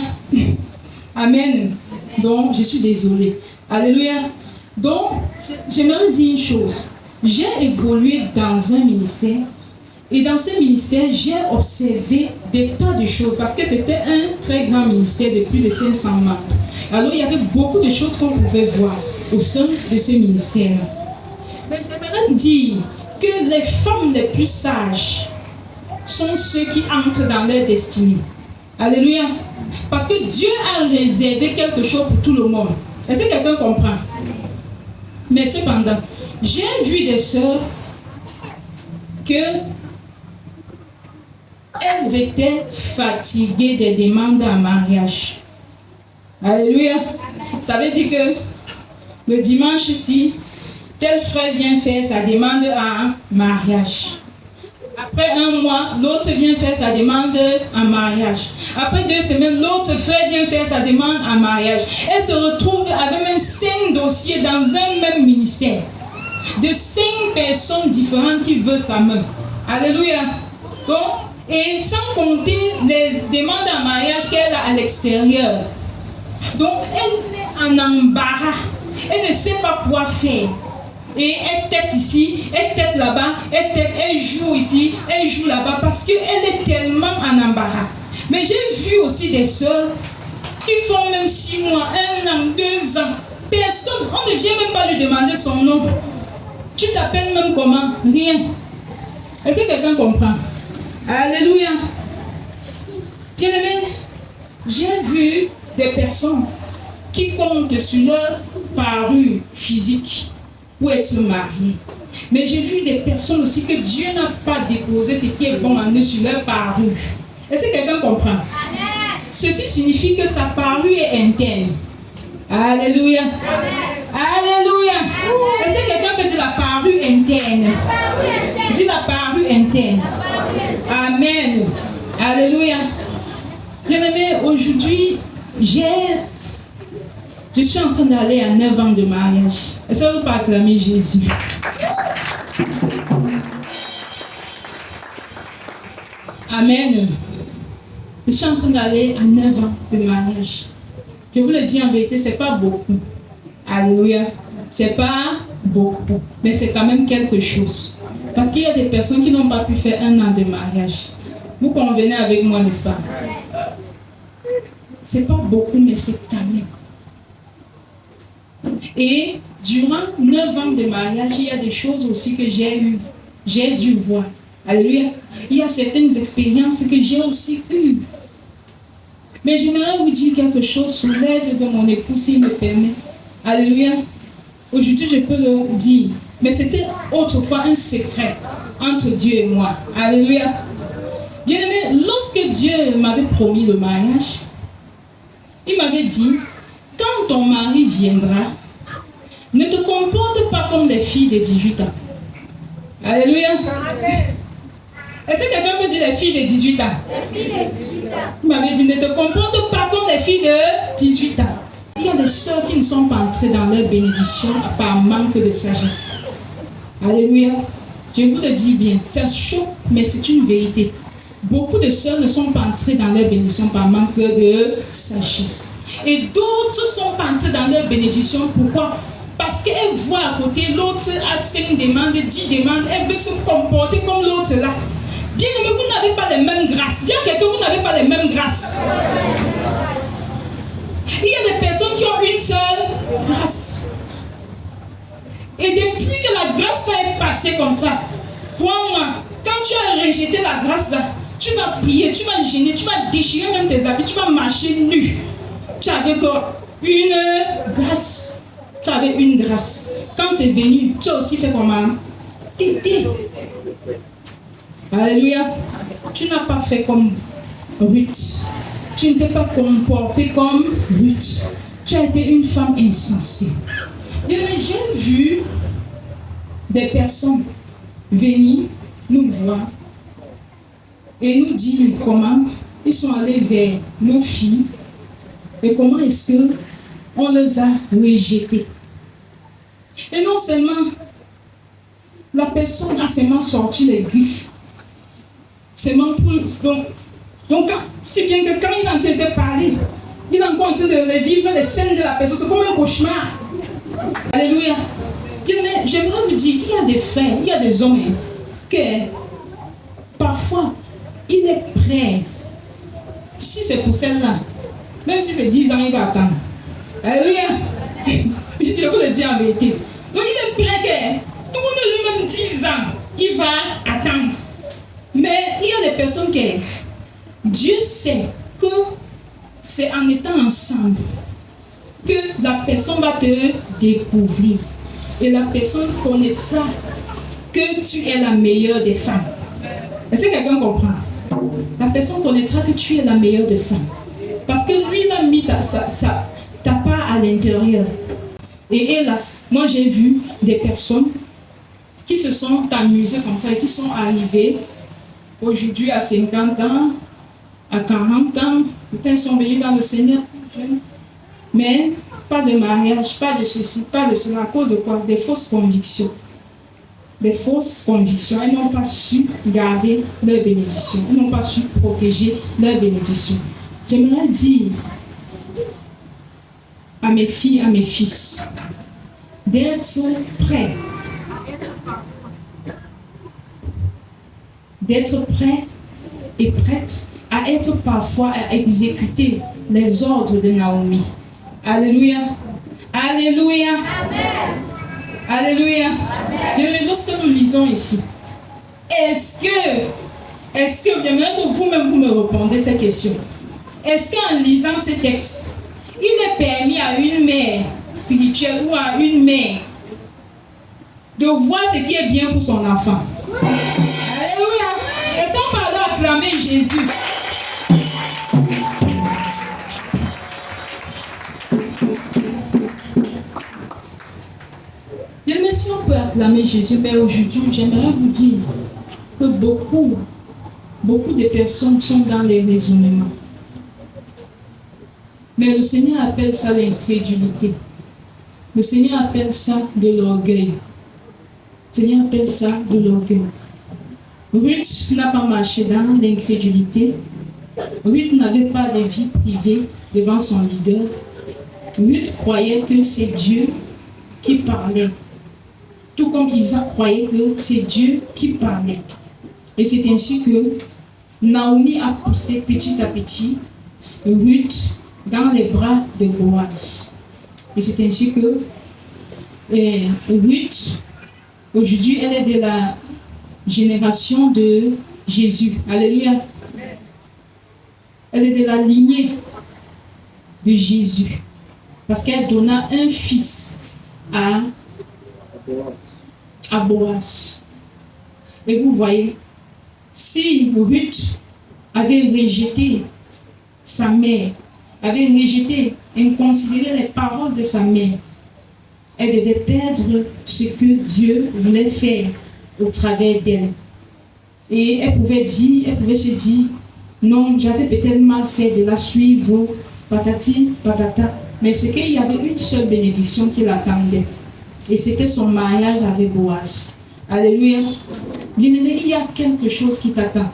Amen. Donc, je suis désolée. Alléluia. Donc, j'aimerais dire une chose. j'ai évolué dans un ministère. Et dans ce ministère, j'ai observé des tas de choses parce que c'était un très grand ministère de plus de 500 membres. Alors, il y avait beaucoup de choses qu'on pouvait voir au sein de ce ministère. Mais j'aimerais dire que les femmes les plus sages sont ceux qui entrent dans leur destinée. Alléluia. Parce que Dieu a réservé quelque chose pour tout le monde. Est-ce que quelqu'un comprend? Mais cependant, j'ai vu des sœurs que elles étaient fatiguées des demandes en mariage. Alléluia. Ça veut dire que le dimanche ici, tel frère vient faire sa demande en mariage. Après un mois, l'autre vient faire sa demande en mariage. Après 2 semaines, l'autre frère vient faire sa demande en mariage. Elle se retrouve avec même 5 dossiers dans un même ministère. De 5 personnes différentes qui veulent sa main. Alléluia. Donc, et sans compter les demandes en mariage qu'elle a à l'extérieur. Donc, elle est en embarras. Elle ne sait pas quoi faire. Et elle tête ici, elle tête là-bas, elle joue ici, elle joue là-bas parce qu'elle est tellement en embarras. Mais j'ai vu aussi des sœurs qui font même 6 mois, 1 an, 2 ans. Personne, on ne vient même pas lui demander son nom. Tu t'appelles même comment? Rien. Est-ce que quelqu'un comprend? Alléluia. Bien-aimé, j'ai vu des personnes qui comptent sur leur parure physique pour être mariées. Mais j'ai vu des personnes aussi que Dieu n'a pas déposé ce qui est bon en eux sur leur parure. Est-ce que quelqu'un comprend? Ceci signifie que sa parure est interne. Alléluia. Alléluia. Est-ce que quelqu'un peut dire la parure interne? Dis la parure interne. Amen. Alléluia. Bien-aimé, aujourd'hui, je suis en train d'aller à 9 ans de mariage. Est-ce que vous pouvez acclamer Jésus? Amen. Je suis en train d'aller à 9 ans de mariage. Je vous le dis en vérité, ce n'est pas beaucoup. Alléluia. Ce n'est pas beaucoup, mais c'est quand même quelque chose. Parce qu'il y a des personnes qui n'ont pas pu faire 1 an de mariage. Vous convenez avec moi, n'est-ce pas? Ce n'est pas beaucoup, mais c'est quand même. Et durant 9 ans de mariage, il y a des choses aussi que j'ai dû voir. Alléluia. Il y a certaines expériences que j'ai aussi eues. Mais j'aimerais vous dire quelque chose sous l'aide de mon époux, s'il me permet. Alléluia. Aujourd'hui, je peux le dire. Mais c'était autrefois un secret entre Dieu et moi. Alléluia. Bien-aimé, lorsque Dieu m'avait promis le mariage, il m'avait dit, quand ton mari viendra, ne te comporte pas comme les filles de 18 ans. Alléluia. Est-ce que quelqu'un peut dire les filles de 18 ans? Les filles de 18 ans. Il m'avait dit, ne te comporte pas comme les filles de 18 ans. Il y a des sœurs qui ne sont pas entrées dans leur bénédiction par manque de sagesse. Alléluia. Je vous le dis bien, ça choque, mais c'est une vérité. Beaucoup de sœurs ne sont pas entrées dans leur bénédiction par manque de sagesse. Et d'autres sont pas entrées dans leur bénédiction. Pourquoi? Parce qu'elle voit à côté, l'autre a 5 demandes, 10 demandes, elle veut se comporter comme l'autre là. Bien aimé, vous n'avez pas les mêmes grâces. Dis à quelqu'un, vous n'avez pas les mêmes grâces. Il y a des personnes qui ont une seule grâce. Et depuis que la grâce est passée comme ça, crois-moi, quand tu as rejeté la grâce là, tu vas prier, tu vas gêner, tu vas déchirer même tes habits, tu vas marcher nu. Tu avais encore une grâce. Tu avais une grâce. Quand c'est venu, tu as aussi fait comment? T'aider. Alléluia. Tu n'as pas fait comme Ruth. Tu ne t'es pas comportée comme Ruth. Tu as été une femme insensée. J'ai vu des personnes venir nous voir et nous dire comment ils sont allés vers nos filles et comment est-ce qu'on les a rejetées. Et non seulement la personne a seulement sorti les griffes, seulement pour... Donc, si bien que quand il est en train de parler, il est encore en train de revivre les scènes de la personne. C'est comme un cauchemar. Alléluia. j'aimerais vous dire, il y a des frères, il y a des hommes que parfois, il est prêt. Si c'est pour celle-là, même si c'est 10 ans, il va attendre. Alléluia. Je peux le dire en vérité. Donc il est prêt que tourne lui-même 10 ans, il va attendre. Mais il y a des personnes que Dieu sait que c'est en étant ensemble que la personne va te découvrir. Et la personne connaîtra que tu es la meilleure des femmes. Est-ce que quelqu'un comprend? La personne connaîtra que tu es la meilleure des femmes. Parce que lui, il a mis ta part à l'intérieur. Et hélas, moi j'ai vu des personnes qui se sont amusées comme ça et qui sont arrivées aujourd'hui à 50 ans, à 40 ans. Peut-être sont venus dans le Seigneur. Mais pas de mariage, pas de ceci, pas de cela. À cause de quoi? Des fausses convictions. Des fausses convictions. Elles n'ont pas su garder leur bénédiction. Elles n'ont pas su protéger leur bénédiction. J'aimerais dire à mes filles, à mes fils, d'être prêts. D'être prêts et prêtes à être parfois à exécuter les ordres de Naomi. Alléluia. Alléluia. Amen. Alléluia. Amen. Lorsque nous lisons ici, est-ce que j'aimerais que vous-même vous me répondez cette question? Est-ce qu'en lisant ces textes, il est permis à une mère spirituelle ou à une mère de voir ce qui est bien pour son enfant? Alléluia. Est-ce qu'on va alors acclamer Jésus? Même si on peut acclamer Jésus, mais aujourd'hui, j'aimerais vous dire que beaucoup de personnes sont dans les raisonnements. Mais le Seigneur appelle ça l'incrédulité. Le Seigneur appelle ça de l'orgueil. Le Seigneur appelle ça de l'orgueil. Ruth n'a pas marché dans l'incrédulité. Ruth n'avait pas de vie privée devant son leader. Ruth croyait que c'est Dieu qui parlait. Tout comme Isaac croyait que c'est Dieu qui parlait. Et c'est ainsi que Naomi a poussé petit à petit Ruth dans les bras de Boaz. Et c'est ainsi que Ruth, aujourd'hui, elle est de la génération de Jésus. Alléluia. Elle est de la lignée de Jésus. Parce qu'elle donna un fils à Boaz. Et vous voyez, si Ruth avait rejeté sa mère, avait rejeté, inconsidéré les paroles de sa mère, elle devait perdre ce que Dieu voulait faire au travers d'elle. Et elle pouvait se dire, non, j'avais peut-être mal fait de la suivre, patati, patata. Mais c'est qu'il y avait une seule bénédiction qui l'attendait. Et c'était son mariage avec Boaz. Alléluia. Bien-aimé, il y a quelque chose qui t'attend.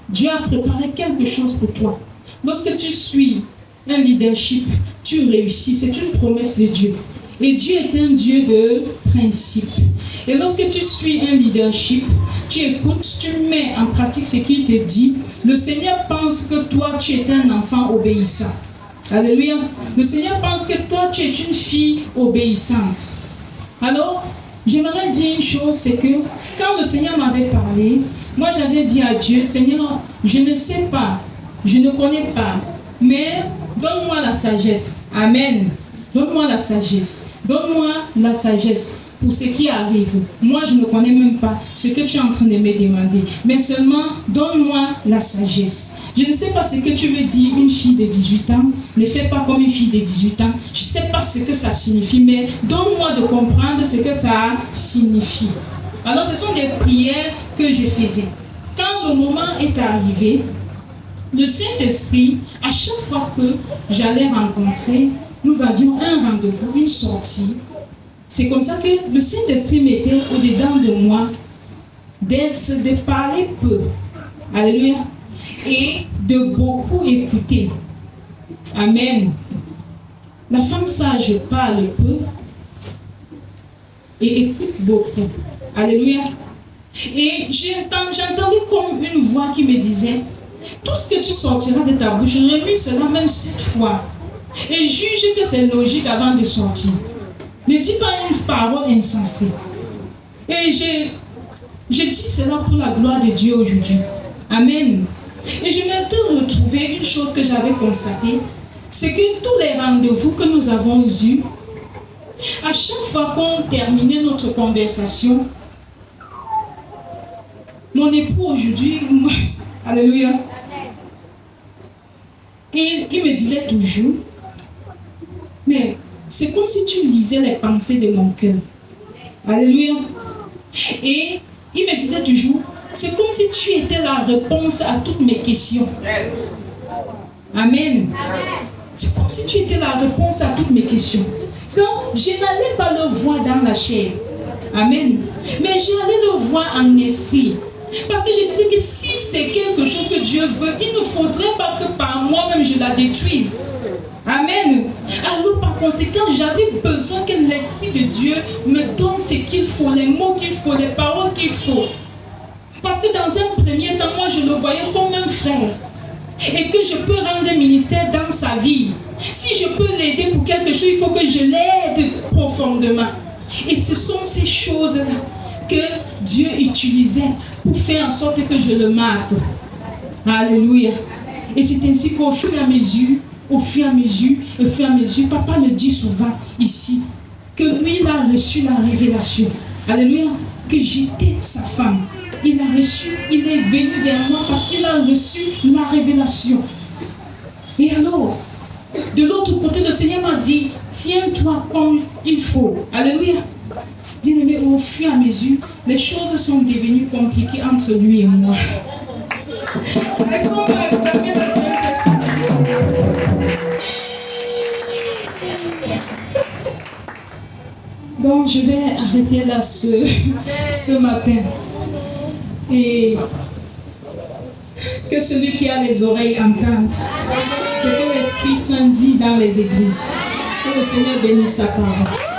Dieu a préparé quelque chose pour toi. Lorsque tu suis un leadership, tu réussis. C'est une promesse de Dieu. Et Dieu est un Dieu de principe. Et lorsque tu suis un leadership, tu écoutes, tu mets en pratique ce qu'il te dit, le Seigneur pense que toi, tu es un enfant obéissant. Alléluia. Le Seigneur pense que toi, tu es une fille obéissante. Alors, j'aimerais dire une chose, c'est que quand le Seigneur m'avait parlé, moi j'avais dit à Dieu, Seigneur, je ne sais pas, je ne connais pas, mais donne-moi la sagesse. Amen. Donne-moi la sagesse. Donne-moi la sagesse pour ce qui arrive. Moi, je ne connais même pas ce que tu es en train de me demander. Mais seulement, donne-moi la sagesse. Je ne sais pas ce que tu veux dire, une fille de 18 ans. Ne fais pas comme une fille de 18 ans. Je ne sais pas ce que ça signifie, mais donne-moi de comprendre ce que ça signifie. Alors, ce sont des prières que je faisais. Quand le moment est arrivé, le Saint-Esprit, à chaque fois que j'allais rencontrer, nous avions un rendez-vous, une sortie. C'est comme ça que le Saint-Esprit mettait au-dedans de moi de parler peu. Alléluia. Et de beaucoup écouter. Amen. La femme sage parle peu. et écoute beaucoup. Alléluia. Et j'entendais comme une voix qui me disait, tout ce que tu sortiras de ta bouche, remue cela même 7 fois. Et juge que c'est logique avant de sortir. Ne dis pas une parole insensée. Et je dis cela pour la gloire de Dieu aujourd'hui. Amen. Et je m'étais retrouvé une chose que j'avais constatée, c'est que tous les rendez-vous que nous avons eus, à chaque fois qu'on terminait notre conversation, mon époux aujourd'hui, alléluia, il me disait toujours, mais c'est comme si tu lisais les pensées de mon cœur. Alléluia. Et il me disait toujours, c'est comme si tu étais la réponse à toutes mes questions. Yes. Amen. C'est comme si tu étais la réponse à toutes mes questions. Donc, je n'allais pas le voir dans la chair. Amen. Mais j'allais le voir en esprit. Parce que je disais que si c'est quelque chose que Dieu veut, il ne faudrait pas que par moi-même je la détruise. Amen. Alors par conséquent, j'avais besoin que l'Esprit de Dieu me donne ce qu'il faut, les mots qu'il faut, les paroles qu'il faut. Parce que dans un premier temps, moi je le voyais comme un frère. Et que je peux rendre un ministère dans sa vie. Si je peux l'aider pour quelque chose, il faut que je l'aide profondément. Et ce sont ces choses-là que Dieu utilisait pour faire en sorte que je le marque. Alléluia. Et c'est ainsi qu'au fur et à mesure, papa le dit souvent ici, que lui, il a reçu la révélation. Alléluia. Que j'étais sa femme. Il a reçu, il est venu vers moi parce qu'il a reçu la révélation. Et alors, de l'autre côté, le Seigneur m'a dit, tiens-toi comme il faut. Alléluia. Bien-aimé, au fur et à mesure, les choses sont devenues compliquées entre lui et moi. Est-ce qu'on va acclamer la Saint-Esprit? Donc, je vais arrêter là ce matin. Et que celui qui a les oreilles entende ce que l'Esprit Saint dit dans les églises. Que le Seigneur bénisse sa parole.